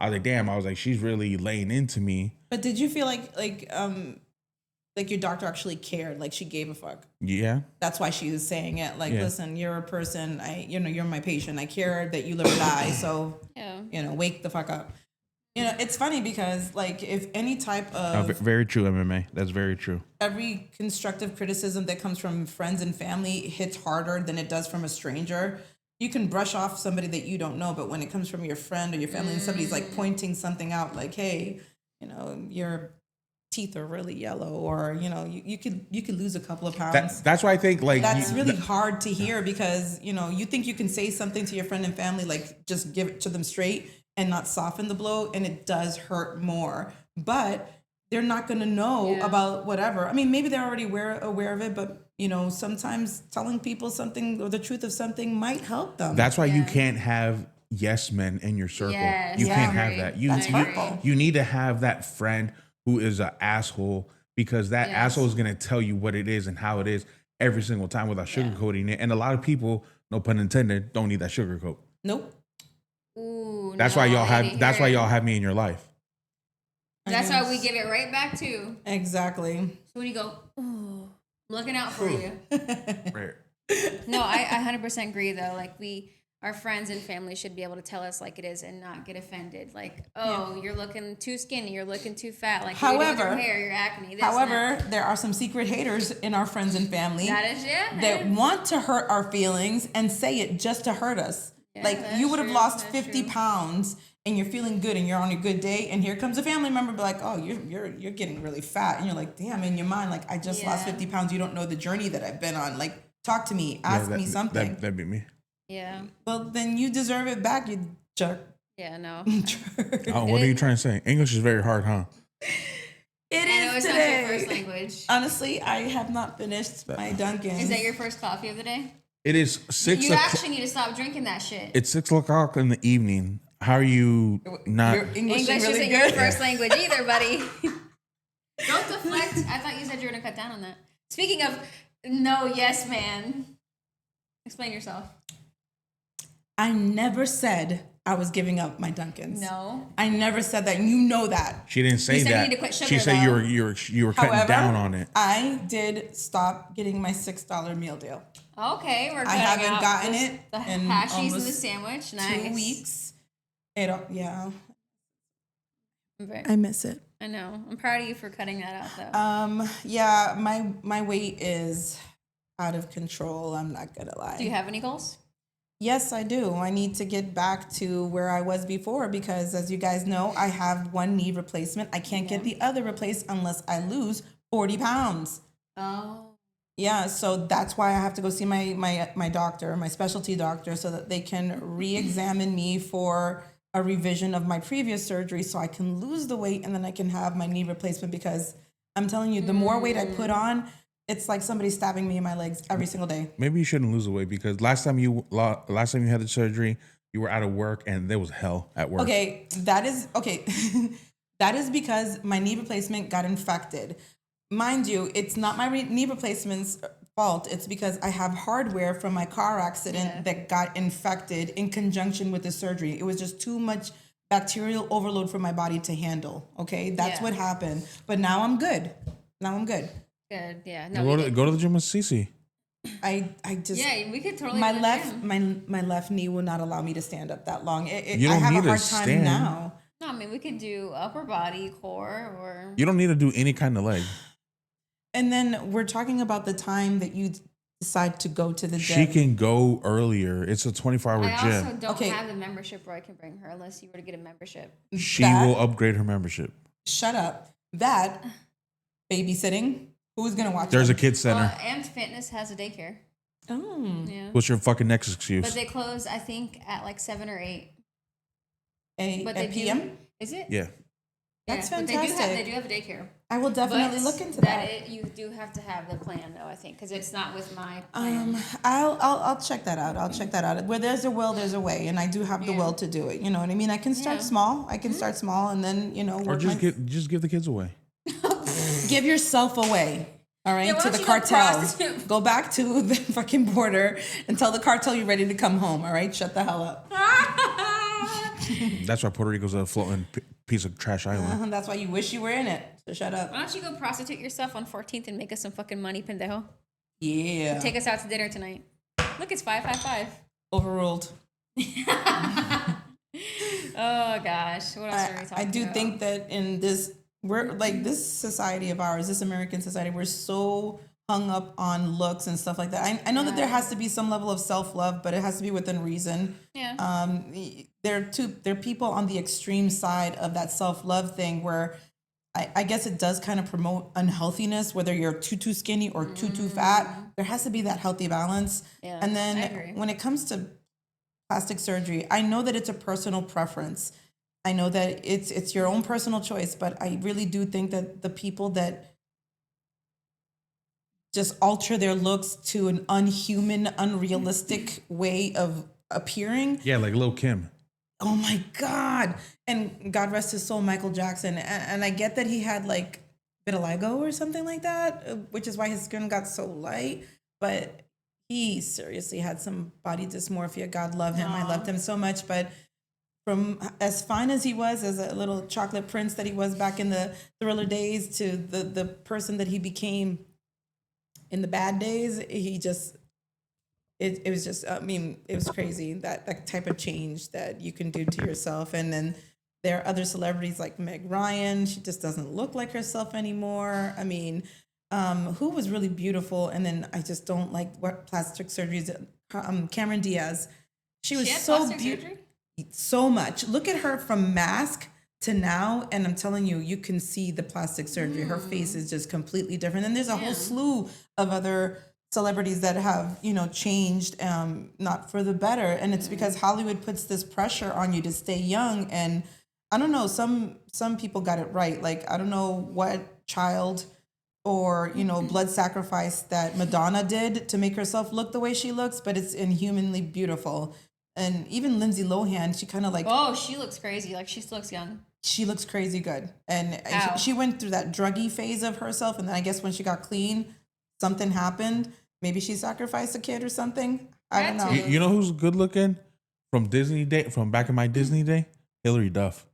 Speaker 1: I was like, damn, I was like, she's really laying into me.
Speaker 2: But did you feel like your doctor actually cared, like she gave a fuck?
Speaker 1: Yeah.
Speaker 2: That's why she was saying it. Like, listen, you're a person. You're my patient. I care that you live or die. So, wake the fuck up. It's funny because like if any type of
Speaker 1: very true, MMA. That's very true.
Speaker 2: Every constructive criticism that comes from friends and family hits harder than it does from a stranger. You can brush off somebody that you don't know, but when it comes from your friend or your family and somebody's like pointing something out, like, hey, your teeth are really yellow, or you could lose a couple of pounds.
Speaker 1: That's why I think like
Speaker 2: That's really hard to hear, because you think you can say something to your friend and family, like just give it to them straight and not soften the blow, and it does hurt more. But they're not going to know about whatever. I mean, maybe they're already aware of it, but sometimes telling people something or the truth of something might help them.
Speaker 1: That's why you can't have yes men in your circle.
Speaker 3: Yes,
Speaker 1: you can't
Speaker 3: I
Speaker 1: have
Speaker 3: agree.
Speaker 1: that.
Speaker 2: That's hurtful.
Speaker 1: You need to have that friend who is an asshole, because that asshole is going to tell you what it is and how it is every single time without sugarcoating it. And a lot of people, no pun intended, don't need that sugarcoat.
Speaker 2: Nope.
Speaker 3: Ooh,
Speaker 1: That's
Speaker 3: no,
Speaker 1: why y'all
Speaker 3: I
Speaker 1: have.
Speaker 3: didn't
Speaker 1: That's
Speaker 3: hear
Speaker 1: why
Speaker 3: it.
Speaker 1: y'all have me in your life.
Speaker 3: That's why we give it right back to.
Speaker 2: Exactly.
Speaker 3: So when you go, ooh, I'm looking out for you.
Speaker 1: Right.
Speaker 3: No, I 100% agree though. Like our friends and family should be able to tell us like it is and not get offended. Like, oh, you're looking too skinny, you're looking too fat. Like, you're doing your hair, your acne. This,
Speaker 2: However, there are some secret haters in our friends and family
Speaker 3: that is
Speaker 2: that want to hurt our feelings and say it just to hurt us.
Speaker 3: Yeah,
Speaker 2: like,
Speaker 3: that's
Speaker 2: you would have
Speaker 3: true,
Speaker 2: lost
Speaker 3: that's
Speaker 2: 50
Speaker 3: true.
Speaker 2: pounds and you're feeling good and you're on a good day, and here comes a family member be like, oh, you're getting really fat, and you're like, damn, in your mind, like, I just lost 50 pounds. You don't know the journey that I've been on. Like, talk to me, ask me something.
Speaker 1: That'd be me.
Speaker 3: Yeah.
Speaker 2: Well, then you deserve it back, you jerk.
Speaker 3: Yeah, no.
Speaker 1: Oh, what are you trying to say? English is very hard, huh?
Speaker 2: It
Speaker 3: I know
Speaker 2: is
Speaker 3: it's not your
Speaker 2: today.
Speaker 3: first language.
Speaker 2: Honestly, I have not finished my Dunkin'.
Speaker 3: Is that your first coffee of the day?
Speaker 1: It is 6
Speaker 3: You
Speaker 1: o'clock.
Speaker 3: actually need to stop drinking that shit.
Speaker 1: It's 6 o'clock in the evening. How are you not?
Speaker 2: Your English is
Speaker 3: English
Speaker 2: really
Speaker 3: isn't
Speaker 2: good.
Speaker 3: your first language either, buddy. Don't deflect. I thought you said you were going to cut down on that. Speaking of no, yes, man. Explain yourself.
Speaker 2: I never said I was giving up my Dunkins.
Speaker 3: No.
Speaker 2: I never said that. You know that.
Speaker 1: She didn't say
Speaker 3: You said you
Speaker 1: that.
Speaker 3: need to quit sugar,
Speaker 1: She said
Speaker 3: though.
Speaker 1: you were cutting
Speaker 2: However,
Speaker 1: down on it.
Speaker 2: I did stop getting my $6 meal deal.
Speaker 3: Okay, we're
Speaker 2: I
Speaker 3: cutting
Speaker 2: haven't
Speaker 3: out
Speaker 2: gotten
Speaker 3: this-
Speaker 2: it
Speaker 3: the
Speaker 2: in
Speaker 3: hashies and the
Speaker 2: almost
Speaker 3: sandwich. Nice.
Speaker 2: 2 weeks. Yeah,
Speaker 3: Okay.
Speaker 2: I miss it.
Speaker 3: I know. I'm proud of you for cutting that out, though.
Speaker 2: Yeah, my weight is out of control. I'm not gonna lie.
Speaker 3: Do you have any goals?
Speaker 2: Yes, I do. I need to get back to where I was before, because as you guys know, I have one knee replacement. I can't get the other replaced unless I lose 40 pounds.
Speaker 3: Oh.
Speaker 2: Yeah, so that's why I have to go see my doctor, my specialty doctor, so that they can re-examine me for a revision of my previous surgery, so I can lose the weight and then I can have my knee replacement. Because I'm telling you, the more weight I put on, it's like somebody stabbing me in my legs every single day.
Speaker 1: Maybe you shouldn't lose the weight, because last time you had the surgery, you were out of work and there was hell at work.
Speaker 2: Okay, that is okay. That is because my knee replacement got infected. Mind you, it's not my knee replacement's fault. It's because I have hardware from my car accident that got infected in conjunction with the surgery. It was just too much bacterial overload for my body to handle. Okay, that's what happened. But now I'm good.
Speaker 3: Good. Yeah. No.
Speaker 1: Go to the gym with Cece.
Speaker 2: I just
Speaker 3: we could totally.
Speaker 2: my
Speaker 3: do
Speaker 2: left
Speaker 3: that.
Speaker 2: my left knee will not allow me to stand up that long.
Speaker 1: You
Speaker 2: I
Speaker 1: don't
Speaker 2: have
Speaker 1: need
Speaker 2: a
Speaker 1: to
Speaker 2: hard time
Speaker 1: stand.
Speaker 2: now.
Speaker 3: No, I mean we could do upper body, core, or.
Speaker 1: You don't need to do any kind of leg.
Speaker 2: And then we're talking about the time that you decide to go to the gym.
Speaker 1: She can go earlier. It's a 24-hour
Speaker 3: I
Speaker 1: gym.
Speaker 3: also don't
Speaker 2: Okay.
Speaker 3: have the membership where I can bring her unless you were to get a membership.
Speaker 1: She
Speaker 2: That-
Speaker 1: will upgrade her membership.
Speaker 2: Shut up. That babysitting. Who's gonna watch?
Speaker 1: There's a
Speaker 2: them?
Speaker 1: kids center.
Speaker 3: Amped Fitness has a daycare.
Speaker 2: Oh.
Speaker 3: Yeah.
Speaker 1: What's your fucking next
Speaker 3: But
Speaker 1: excuse?
Speaker 3: they close, I think, at like 7 or 8. But
Speaker 2: A
Speaker 3: they
Speaker 2: PM?
Speaker 3: do. Is it?
Speaker 1: Yeah.
Speaker 2: That's
Speaker 3: But
Speaker 2: fantastic.
Speaker 3: they do have a daycare.
Speaker 2: I will definitely
Speaker 3: But
Speaker 2: look into that.
Speaker 3: you do have to have the plan, though. I think because it's not with my plan.
Speaker 2: I'll check that out. I'll check that out. Where there's a will, there's a way, and I do have the will to do it. You know what I mean? I can start small. I can start small, and then
Speaker 1: Or
Speaker 2: work
Speaker 1: just give the kids away.
Speaker 2: give yourself away. All right,
Speaker 3: Yeah, why
Speaker 2: to
Speaker 3: don't
Speaker 2: the
Speaker 3: you go
Speaker 2: cartel.
Speaker 3: prostitute?
Speaker 2: Go back to the fucking border and tell the cartel you're ready to come home. All right, shut the hell up.
Speaker 1: That's why Puerto Rico's a floating piece of trash island.
Speaker 2: That's why you wish you were in it. So shut up.
Speaker 3: Why don't you go prostitute yourself on 14th and make us some fucking money, pendejo?
Speaker 2: Yeah.
Speaker 3: Take us out to dinner tonight. Look, it's 555.
Speaker 2: Overruled.
Speaker 3: Oh gosh, what else are we
Speaker 2: I
Speaker 3: talking
Speaker 2: do
Speaker 3: about?
Speaker 2: think that in we're like this society of ours, this American society, we're so hung up on looks and stuff like that. I know that there has to be some level of self-love, but it has to be within reason.
Speaker 3: Yeah.
Speaker 2: There are people on the extreme side of that self-love thing where I guess it does kind of promote unhealthiness, whether you're too skinny or too fat. There has to be that healthy balance.
Speaker 3: Yeah,
Speaker 2: And
Speaker 3: I
Speaker 2: then
Speaker 3: agree.
Speaker 2: when it comes to plastic surgery, I know that it's a personal preference. I know that it's your own personal choice, but I really do think that the people that just alter their looks to an unhuman, unrealistic way of appearing.
Speaker 1: Yeah, like Lil Kim.
Speaker 2: Oh my God. And God rest his soul, Michael Jackson. And I get that he had like vitiligo or something like that, which is why his skin got so light. But he seriously had some body dysmorphia. God love him. I loved him so much. But from as fine as he was, as a little chocolate prince that he was back in the Thriller days, to the person that he became in the bad days, he just it was just, I mean, it was crazy, that type of change that you can do to yourself. And then there are other celebrities like Meg Ryan. She just doesn't look like herself anymore. I mean, who was really beautiful, and then I just don't like what plastic surgeries. Cameron Diaz. She was
Speaker 3: She had
Speaker 2: so
Speaker 3: plastic
Speaker 2: beautiful.
Speaker 3: surgery?
Speaker 2: So much. Look at her from Mask to now, and I'm telling you, you can see the plastic surgery. Her face is just completely different. And there's a whole slew of other celebrities that have, changed, not for the better. And it's because Hollywood puts this pressure on you to stay young. And I don't know, some people got it right. Like, I don't know what child or, blood sacrifice that Madonna did to make herself look the way she looks, but it's inhumanly beautiful. And even Lindsay Lohan, she kind of like,
Speaker 3: Oh, she looks crazy. Like, she still looks young.
Speaker 2: she looks crazy good. And
Speaker 3: Ow.
Speaker 2: she went through that druggy phase of herself. And then I guess when she got clean, something happened. Maybe she sacrificed a kid or something. I don't know.
Speaker 1: You know who's good looking from Disney day, from back in my Disney day? Hillary Duff.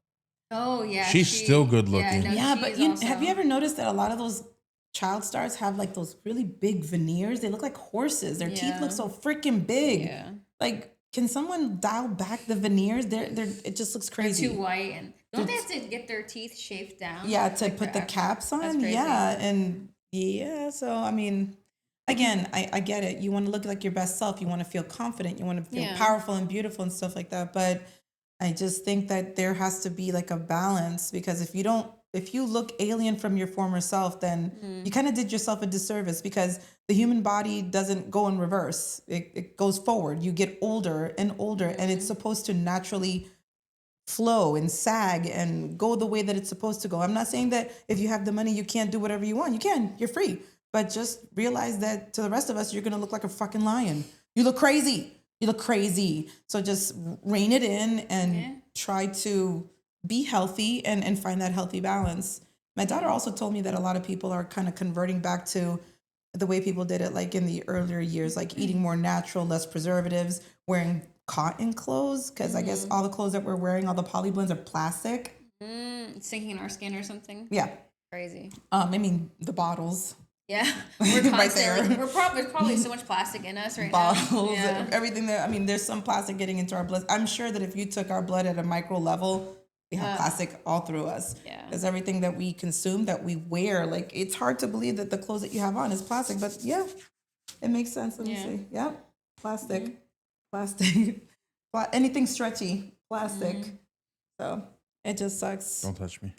Speaker 3: Oh, yeah.
Speaker 1: She's still good looking.
Speaker 3: no,
Speaker 2: Yeah,
Speaker 3: she
Speaker 2: but
Speaker 3: is
Speaker 2: have you
Speaker 3: awesome.
Speaker 2: ever noticed that a lot of those child stars have like those really big veneers? They look like horses. Their teeth
Speaker 3: Yeah.
Speaker 2: look so freaking big.
Speaker 3: Yeah.
Speaker 2: Like, can someone dial back the veneers? It just looks crazy.
Speaker 3: Too white. And don't they have to get their teeth shaved down?
Speaker 2: Yeah, to
Speaker 3: Like
Speaker 2: put the
Speaker 3: their
Speaker 2: caps
Speaker 3: That's
Speaker 2: on.
Speaker 3: crazy.
Speaker 2: Yeah, and yeah, so I mean, again, I get it. You want to look like your best self. You want to feel confident. You want to feel
Speaker 3: Yeah.
Speaker 2: powerful and beautiful and stuff like that. But I just think that there has to be like a balance, because if you look alien from your former self, then you kind of did yourself a disservice, because the human body doesn't go in reverse. It goes forward. You get older and older, and it's supposed to naturally flow and sag and go the way that it's supposed to go. I'm not saying that if you have the money, you can't do whatever you want. You can. You're free. But just realize that to the rest of us, you're going to look like a fucking lion. You look crazy. You look crazy. So just rein it in and try to be healthy and find that healthy balance. My daughter also told me that a lot of people are kind of converting back to the way people did it like in the earlier years, like eating more natural, less preservatives, wearing cotton clothes, because I guess all the clothes that we're wearing, all the polyblends are plastic.
Speaker 3: It's sinking in our skin or something.
Speaker 2: Yeah.
Speaker 3: Crazy.
Speaker 2: I mean, the bottles.
Speaker 3: Yeah. We're
Speaker 2: Right
Speaker 3: constantly,
Speaker 2: there.
Speaker 3: there's probably so much plastic in us right
Speaker 2: Bottles,
Speaker 3: now. Yeah.
Speaker 2: everything there. I mean, there's some plastic getting into our blood. I'm sure that if you took our blood at a micro level, we have plastic all through us.
Speaker 3: Yeah.
Speaker 2: Because everything that we consume, that we wear, like, it's hard to believe that the clothes that you have on is plastic, but yeah, it makes sense. Let me see. Yep. Plastic. Plastic. Anything stretchy, plastic. So it just sucks.
Speaker 1: Don't touch me.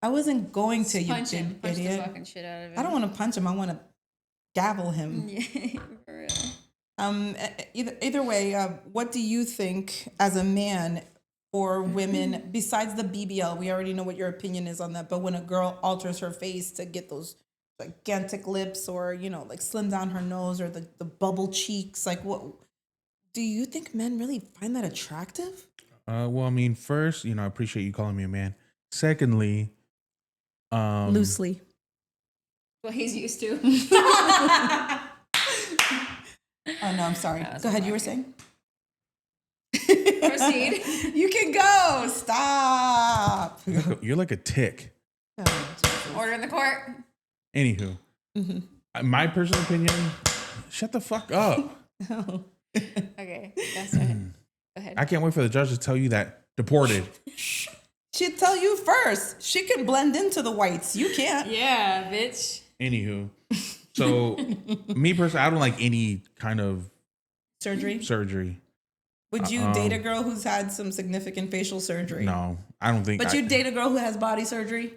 Speaker 2: I wasn't going to, you
Speaker 3: Punch him.
Speaker 2: big
Speaker 3: Punch the
Speaker 2: idiot.
Speaker 3: fucking shit out of him.
Speaker 2: I don't want to punch him. I want to gavel him.
Speaker 3: Yeah, for real.
Speaker 2: Either way, what do you think as a man for women besides the BBL? We already know what your opinion is on that, but when a girl alters her face to get those gigantic lips, or like slim down her nose, or the bubble cheeks, like, what do you think men really find that attractive?
Speaker 1: Well, I mean, first, I appreciate you calling me a man. Secondly,
Speaker 2: Loosely.
Speaker 3: What he's used to.
Speaker 2: Oh no, I'm sorry. Go ahead. You were saying.
Speaker 3: Proceed.
Speaker 2: You can go. Stop.
Speaker 1: you're like a tick.
Speaker 3: Order in the court.
Speaker 1: Anywho, my personal opinion, shut the fuck up.
Speaker 3: Okay, that's right. Go ahead.
Speaker 1: I can't wait for the judge to tell you that deported.
Speaker 2: She'd tell you first. She can blend into the whites. You can't.
Speaker 3: Yeah, bitch.
Speaker 1: Anywho, so me personally, I don't like any kind of
Speaker 2: Surgery. Would you date a girl who's had some significant facial surgery?
Speaker 1: No, I don't think.
Speaker 2: But you'd date a girl who has body surgery?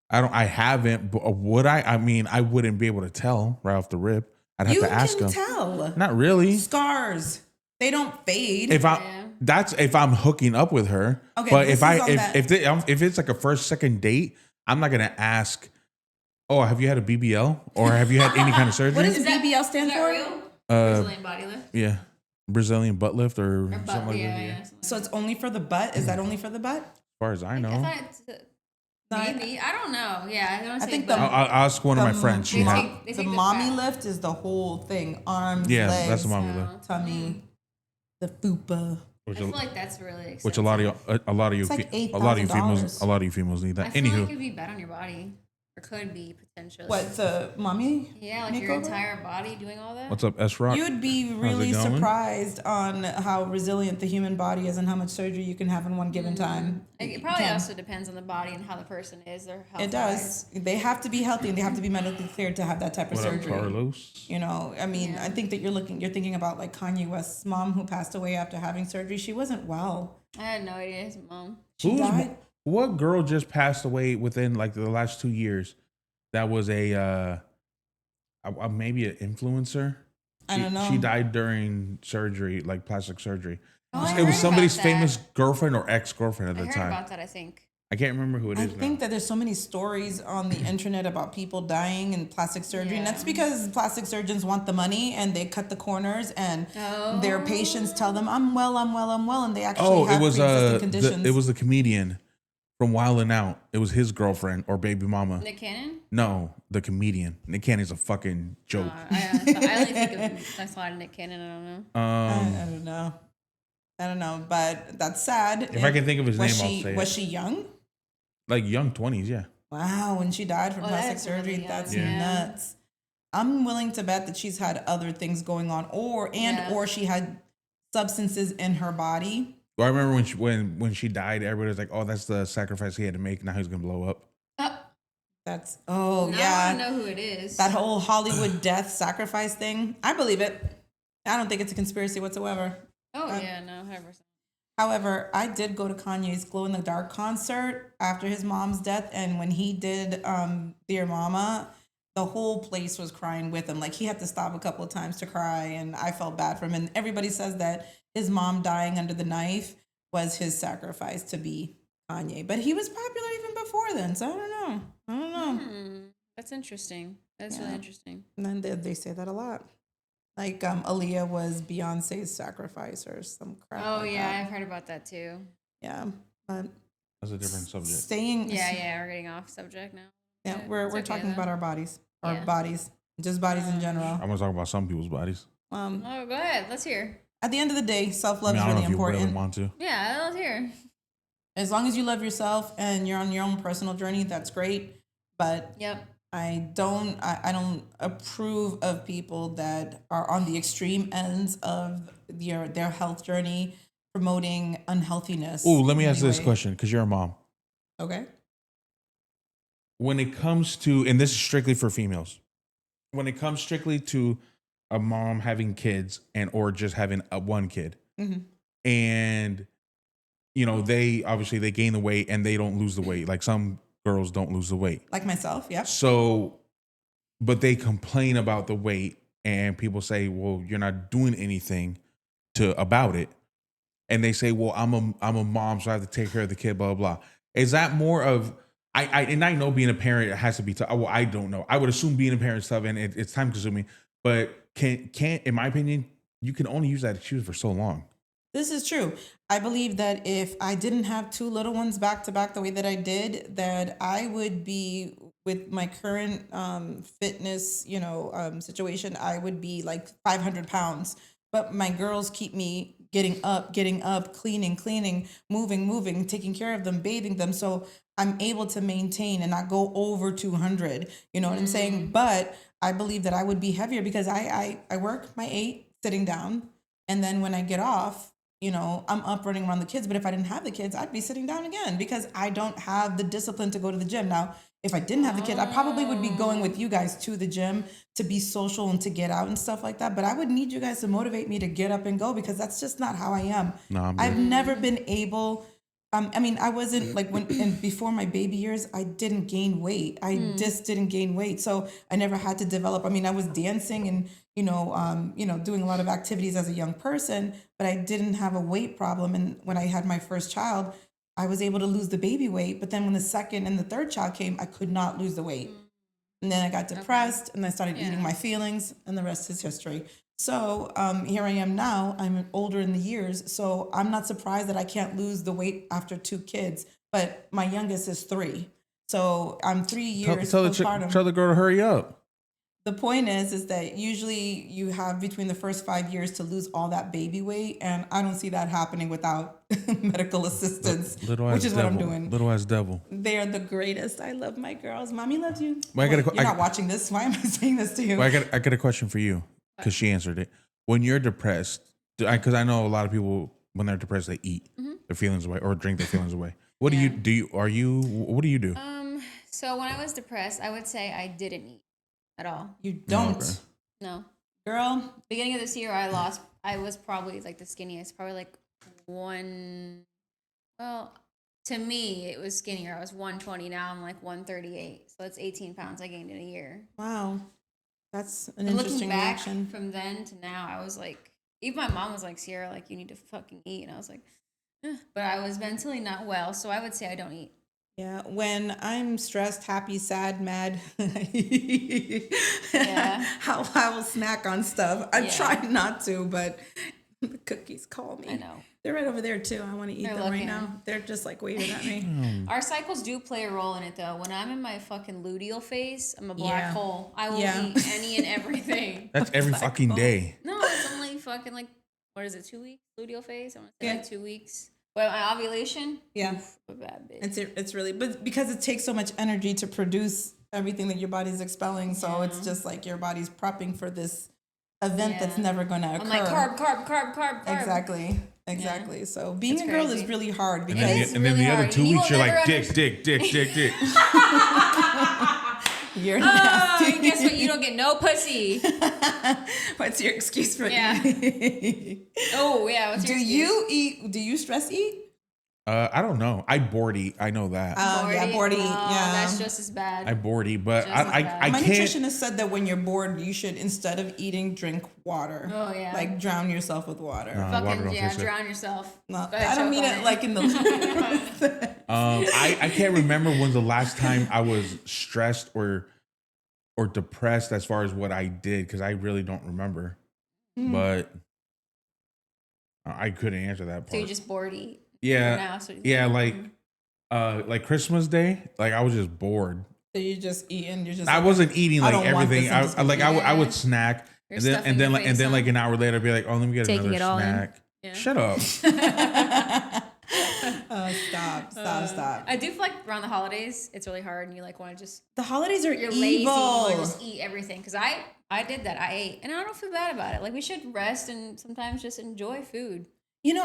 Speaker 1: I haven't, but would I? I mean, I wouldn't be able to tell right off the rip. I'd have
Speaker 2: You
Speaker 1: to ask
Speaker 2: can
Speaker 1: him.
Speaker 2: tell.
Speaker 1: Not really.
Speaker 2: Scars. They don't fade.
Speaker 1: If
Speaker 3: Yeah.
Speaker 1: if I'm hooking up with her.
Speaker 2: Okay,
Speaker 1: But
Speaker 2: this
Speaker 1: if I
Speaker 2: is on that-
Speaker 1: if it's like a first second date, I'm not gonna ask. Oh, have you had a BBL or have you had any kind of surgery?
Speaker 2: What does BBL stand
Speaker 3: Is that
Speaker 2: for?
Speaker 3: real? Brazilian body lift.
Speaker 1: Yeah, Brazilian butt lift or,
Speaker 3: Or
Speaker 1: something
Speaker 3: butt,
Speaker 1: like
Speaker 3: yeah,
Speaker 1: that.
Speaker 3: yeah.
Speaker 2: So it's only for the butt? Is that only for the butt?
Speaker 1: As far as I know,
Speaker 3: I thought it's
Speaker 2: No,
Speaker 3: maybe. I don't know. Yeah, I don't say
Speaker 2: think
Speaker 3: butt.
Speaker 1: I'll ask one of my friends. She
Speaker 3: They
Speaker 1: had.
Speaker 3: take- they
Speaker 2: The
Speaker 3: take
Speaker 2: mommy
Speaker 3: fat.
Speaker 2: lift is the whole thing. Arms,
Speaker 1: Yeah,
Speaker 2: legs,
Speaker 1: that's the mommy lift.
Speaker 2: tummy, the fupa.
Speaker 3: I
Speaker 1: Which
Speaker 3: feel like that's really expensive.
Speaker 1: Which a lot of you,
Speaker 2: It's like
Speaker 1: a lot of you females,
Speaker 2: $8,000.
Speaker 1: a lot of you females need
Speaker 3: I
Speaker 1: that.
Speaker 3: feel like
Speaker 1: Anywho,
Speaker 3: it'd be bad on your body, or could be potentially.
Speaker 2: What, the mommy?
Speaker 3: Yeah, like your
Speaker 2: makeover?
Speaker 3: entire body doing all that.
Speaker 1: what's up, S Rock?
Speaker 2: You'd be
Speaker 1: How's it
Speaker 2: really
Speaker 1: going?
Speaker 2: surprised on how resilient the human body is and how much surgery you can have in one given time.
Speaker 3: Like, it
Speaker 2: You
Speaker 3: probably
Speaker 2: can.
Speaker 3: also depends on the body and how the person is. Their health.
Speaker 2: It does. They have to be healthy and they have to be medically cleared to have that type of
Speaker 1: What up,
Speaker 2: surgery.
Speaker 1: Carlos?
Speaker 2: You know, I mean,
Speaker 3: Yeah.
Speaker 2: I think that you're thinking about like Kanye West's mom who passed away after having surgery. She wasn't well.
Speaker 3: I had no idea his mom.
Speaker 2: She died.
Speaker 1: What girl just passed away within like the last 2 years? That was a maybe an influencer.
Speaker 2: I don't know.
Speaker 1: She died during surgery, like plastic surgery.
Speaker 3: Oh, I
Speaker 1: it
Speaker 3: heard
Speaker 1: was somebody's
Speaker 3: about that.
Speaker 1: famous girlfriend or ex-girlfriend at
Speaker 3: I
Speaker 1: the
Speaker 3: heard
Speaker 1: time.
Speaker 3: about that. I think.
Speaker 1: I can't remember who it
Speaker 2: I
Speaker 1: is
Speaker 2: think
Speaker 1: now.
Speaker 2: that there's so many stories on the internet about people dying in plastic surgery, and
Speaker 3: Yeah.
Speaker 2: that's because plastic surgeons want the money and they cut the corners, and their patients tell them, "I'm well, I'm well, I'm well," and they actually
Speaker 1: Oh,
Speaker 2: have
Speaker 1: it was
Speaker 2: pre-existing conditions.
Speaker 1: it was the comedian from Wildin' Out. It was his girlfriend or baby mama.
Speaker 3: Nick Cannon.
Speaker 1: No, the comedian. Nick Cannon's a fucking joke.
Speaker 3: I only think of I saw Nick Cannon. I don't know.
Speaker 2: I don't know. I don't know, but that's sad.
Speaker 1: If I can think of his
Speaker 2: was
Speaker 1: name, I'll
Speaker 2: she,
Speaker 1: say
Speaker 2: was
Speaker 1: it.
Speaker 2: she young?
Speaker 1: Like young 20s, yeah.
Speaker 2: Wow, when she died from
Speaker 3: Oh,
Speaker 2: plastic
Speaker 3: that's really
Speaker 2: surgery,
Speaker 3: young.
Speaker 2: that's
Speaker 3: Yeah.
Speaker 2: nuts. I'm willing to bet that she's had other things going on, or she had substances in her body.
Speaker 1: Well, I remember when she died, everybody was like, "Oh, that's the sacrifice he had to make. Now he's gonna blow up."
Speaker 2: That's
Speaker 3: Now I want to
Speaker 2: yeah,
Speaker 3: know who it is.
Speaker 2: that whole Hollywood death sacrifice thing. I believe it. I don't think it's a conspiracy whatsoever.
Speaker 3: Oh yeah, no, 100%.
Speaker 2: However, I did go to Kanye's Glow in the Dark concert after his mom's death, and when he did Dear Mama, the whole place was crying with him. Like he had to stop a couple of times to cry, and I felt bad for him. And everybody says that his mom dying under the knife was his sacrifice to be Kanye. But he was popular even before then, so I don't know.
Speaker 3: That's interesting. That's really
Speaker 2: Yeah.
Speaker 3: interesting.
Speaker 2: And then they say that a lot. Like Aaliyah was Beyonce's sacrifice or some crap.
Speaker 3: Oh
Speaker 2: like
Speaker 3: yeah,
Speaker 2: that.
Speaker 3: I've heard about that too.
Speaker 2: Yeah. But
Speaker 1: That's a different subject.
Speaker 2: staying
Speaker 3: Yeah, we're getting off subject now.
Speaker 2: Yeah,
Speaker 3: Yeah,
Speaker 2: we're
Speaker 3: it's okay
Speaker 2: talking
Speaker 3: then.
Speaker 2: about our bodies. Our
Speaker 3: Yeah.
Speaker 2: bodies. Just bodies in general.
Speaker 1: I'm gonna talk about some people's bodies.
Speaker 3: Oh, go ahead. Let's hear.
Speaker 2: At the end of the day,
Speaker 1: I
Speaker 2: self-love
Speaker 1: mean, I
Speaker 2: is
Speaker 1: don't know
Speaker 2: really
Speaker 1: if you really
Speaker 2: important.
Speaker 1: want to.
Speaker 3: Yeah, let's hear.
Speaker 2: As long as you love yourself and you're on your own personal journey, that's great. But
Speaker 3: Yep.
Speaker 2: I don't approve of people that are on the extreme ends of their health journey, promoting unhealthiness.
Speaker 1: Oh, let me
Speaker 2: in
Speaker 1: ask
Speaker 2: any
Speaker 1: this
Speaker 2: way.
Speaker 1: question because you're a mom.
Speaker 2: Okay.
Speaker 1: When it comes to, and this is strictly for females, when it comes strictly to a mom having kids and or just having one kid, and they obviously they gain the weight and they don't lose the weight. Like some girls don't lose the weight.
Speaker 2: Like myself, yeah.
Speaker 1: So, but they complain about the weight, and people say, "Well, you're not doing anything about it." And they say, "Well, I'm a mom, so I have to take care of the kid." Blah blah. Blah. Is that more of I know being a parent it has to be tough. Well, I don't know. I would assume being a parent is tough and it's time consuming. But can't in my opinion, you can only use that excuse for so long.
Speaker 2: This is true. I believe that if I didn't have two little ones back to back the way that I did, that I would be with my current fitness, situation. I would be like 500 pounds. But my girls keep me getting up, cleaning, moving, taking care of them, bathing them. So I'm able to maintain and not go over 200. You know what I'm saying? But I believe that I would be heavier because I work my 8 sitting down. And then when I get off, I'm up running around the kids. But if I didn't have the kids, I'd be sitting down again because I don't have the discipline to go to the gym. Now, if I didn't have the kid, I probably would be going with you guys to the gym to be social and to get out and stuff like that. But I would need you guys to motivate me to get up and go because that's just not how I am.
Speaker 1: No, I'm
Speaker 2: I've
Speaker 1: good.
Speaker 2: never been able I mean, I wasn't like and before my baby years, I didn't gain weight. I just didn't gain weight. So I never had to develop. I mean, I was dancing and, doing a lot of activities as a young person, but I didn't have a weight problem. And when I had my first child, I was able to lose the baby weight. But then when the second and the third child came, I could not lose the weight. And then I got depressed and I started eating my feelings, and the rest is history. So here I am now. I'm older in the years, so I'm not surprised that I can't lose the weight after 2 kids. But my youngest is 3, so I'm 3 years postpartum.
Speaker 1: Tell the girl to hurry up.
Speaker 2: The point is that usually you have between the first 5 years to lose all that baby weight, and I don't see that happening without medical assistance, which is what I'm doing.
Speaker 1: Little ass devil.
Speaker 2: They are the greatest. I love my girls. Mommy loves you.
Speaker 1: Well,
Speaker 2: you're not watching this. Why am I saying this to you?
Speaker 1: Well, I got a question for you because she answered it. When you're depressed, because I know a lot of people when they're depressed they eat their feelings away or drink their feelings away. What do you do? What do you do?
Speaker 3: So when I was depressed, I would say I didn't eat at all.
Speaker 2: You don't.
Speaker 1: Okay.
Speaker 3: No.
Speaker 2: Girl.
Speaker 3: Beginning of this year, I was probably like the skinniest, probably like to me, it was skinnier. I was 120. Now I'm like 138. So it's 18 pounds I gained in a year.
Speaker 2: Wow. That's an
Speaker 3: Looking
Speaker 2: interesting
Speaker 3: back
Speaker 2: reaction.
Speaker 3: from then to now, I was like, even my mom was like, Sierra, like, you need to fucking eat. And I was like, but I was mentally not well. So I would say I don't eat.
Speaker 2: Yeah, when I'm stressed, happy, sad, mad, I will snack on stuff. I try not to, but the cookies call me.
Speaker 3: I know.
Speaker 2: They're right over there too. I want to eat them right now. They're just like waving at me.
Speaker 3: Our cycles do play a role in it though. When I'm in my fucking luteal phase, I'm a black hole. I will eat any and everything.
Speaker 1: That's every fucking day.
Speaker 3: No, it's only fucking like, what is it, 2 weeks? Luteal phase? I want to say like 2 weeks. But my ovulation?
Speaker 2: Yeah.
Speaker 3: Oof, a bad bitch.
Speaker 2: It's really, but because it takes so much energy to produce everything that your body's expelling. So it's just like your body's prepping for this event that's never going to occur.
Speaker 3: I'm like carb.
Speaker 2: Exactly. Yeah. So being a girl is really hard because
Speaker 1: and then the other 2 weeks you're like dick.
Speaker 2: You're nasty.
Speaker 3: And guess what? You don't get no pussy.
Speaker 2: What's your excuse for
Speaker 3: eating? Oh yeah. What's your excuse?
Speaker 2: You eat? Do you stress eat?
Speaker 1: I don't know. I bored eat. I know that.
Speaker 2: Bored eat. Yeah,
Speaker 3: that's just as bad.
Speaker 1: I bored eat, but I
Speaker 2: My
Speaker 1: can't.
Speaker 2: nutritionist said that when you're bored, you should, instead of eating, drink water.
Speaker 3: Oh yeah.
Speaker 2: Like drown yourself with water.
Speaker 3: Drown yourself.
Speaker 2: No, I don't mean it like in the.
Speaker 1: I can't remember when the last time I was stressed or depressed as far as what I did because I really don't remember. But I couldn't answer that part.
Speaker 3: So you just bored eat.
Speaker 1: Yeah, like Christmas Day, like I was just bored.
Speaker 2: So you just eating. You're just.
Speaker 1: I wasn't eating like everything. I would snack,
Speaker 3: You're
Speaker 1: and then like an hour later, I'd be like, oh, let me get another snack.
Speaker 3: Yeah.
Speaker 1: Shut up.
Speaker 2: Oh, stop.
Speaker 3: I do feel like around the holidays, it's really hard, and you like want to just.
Speaker 2: The holidays are
Speaker 3: you're
Speaker 2: evil.
Speaker 3: lazy. You want to just eat everything because I did that. I ate, and I don't feel bad about it. Like we should rest and sometimes just enjoy food.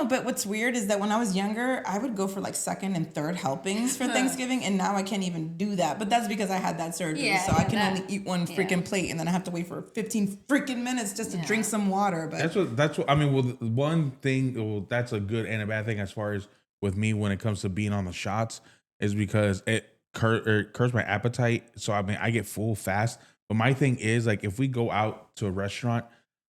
Speaker 2: But what's weird is that when I was younger, I would go for like second and third helpings for Thanksgiving, and now I can't even do that. But that's because I had that surgery, so I can only eat one freaking plate, and then I have to wait for 15 freaking minutes just to drink some water. But
Speaker 1: that's what I mean. Well, one thing, that's a good and a bad thing as far as with me when it comes to being on the shots is because it curbs my appetite. So I mean, I get full fast. But my thing is like if we go out to a restaurant,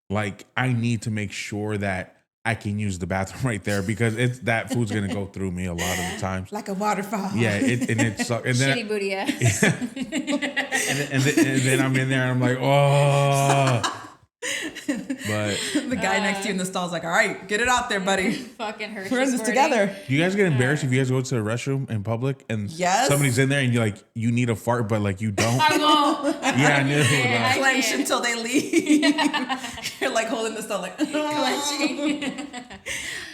Speaker 1: like I need to make sure that I can use the bathroom right there because that food's gonna go through me a lot of the times.
Speaker 2: Like a waterfall.
Speaker 1: Yeah, it sucks. And then
Speaker 3: shitty booty ass.
Speaker 1: and then I'm in there and I'm like, oh. But
Speaker 2: the guy next to you in the stall's like, all right, get it out there, buddy.
Speaker 3: Fucking Hershey
Speaker 2: We're in this
Speaker 3: squirting.
Speaker 2: together.
Speaker 1: do you guys get embarrassed if you guys go to the restroom in public and somebody's in there and you're like, you need a fart, but like you don't?
Speaker 3: I won't.
Speaker 1: Yeah, I knew.
Speaker 3: I
Speaker 2: Clench
Speaker 3: can't.
Speaker 2: until they leave. You're like holding the stall like
Speaker 3: Clenching.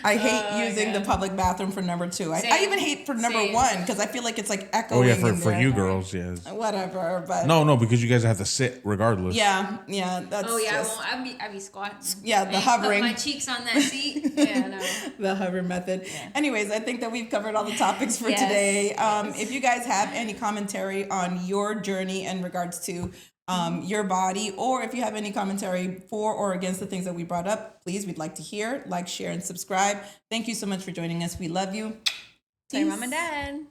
Speaker 2: I hate using the public bathroom for number 2. I even hate for number 1 because I feel like it's like echoing.
Speaker 1: Oh yeah,
Speaker 2: in
Speaker 1: for
Speaker 2: there.
Speaker 1: you girls, yes.
Speaker 2: Whatever, but
Speaker 1: No, because you guys have to sit regardless.
Speaker 2: yeah, that's
Speaker 3: Oh yeah,
Speaker 2: just,
Speaker 3: I'd be squatting.
Speaker 2: Yeah, the hovering.
Speaker 3: Put my cheeks on that seat. Yeah, no.
Speaker 2: The hover method.
Speaker 3: Yeah.
Speaker 2: Anyways, I think that we've covered all the topics for today. If you guys have any commentary on your journey in regards to your body, or if you have any commentary for or against the things that we brought up, please, we'd like to hear. Like, share, and subscribe. Thank you so much for joining us. We love you.
Speaker 3: Tell your mom
Speaker 2: Peace.
Speaker 3: and dad.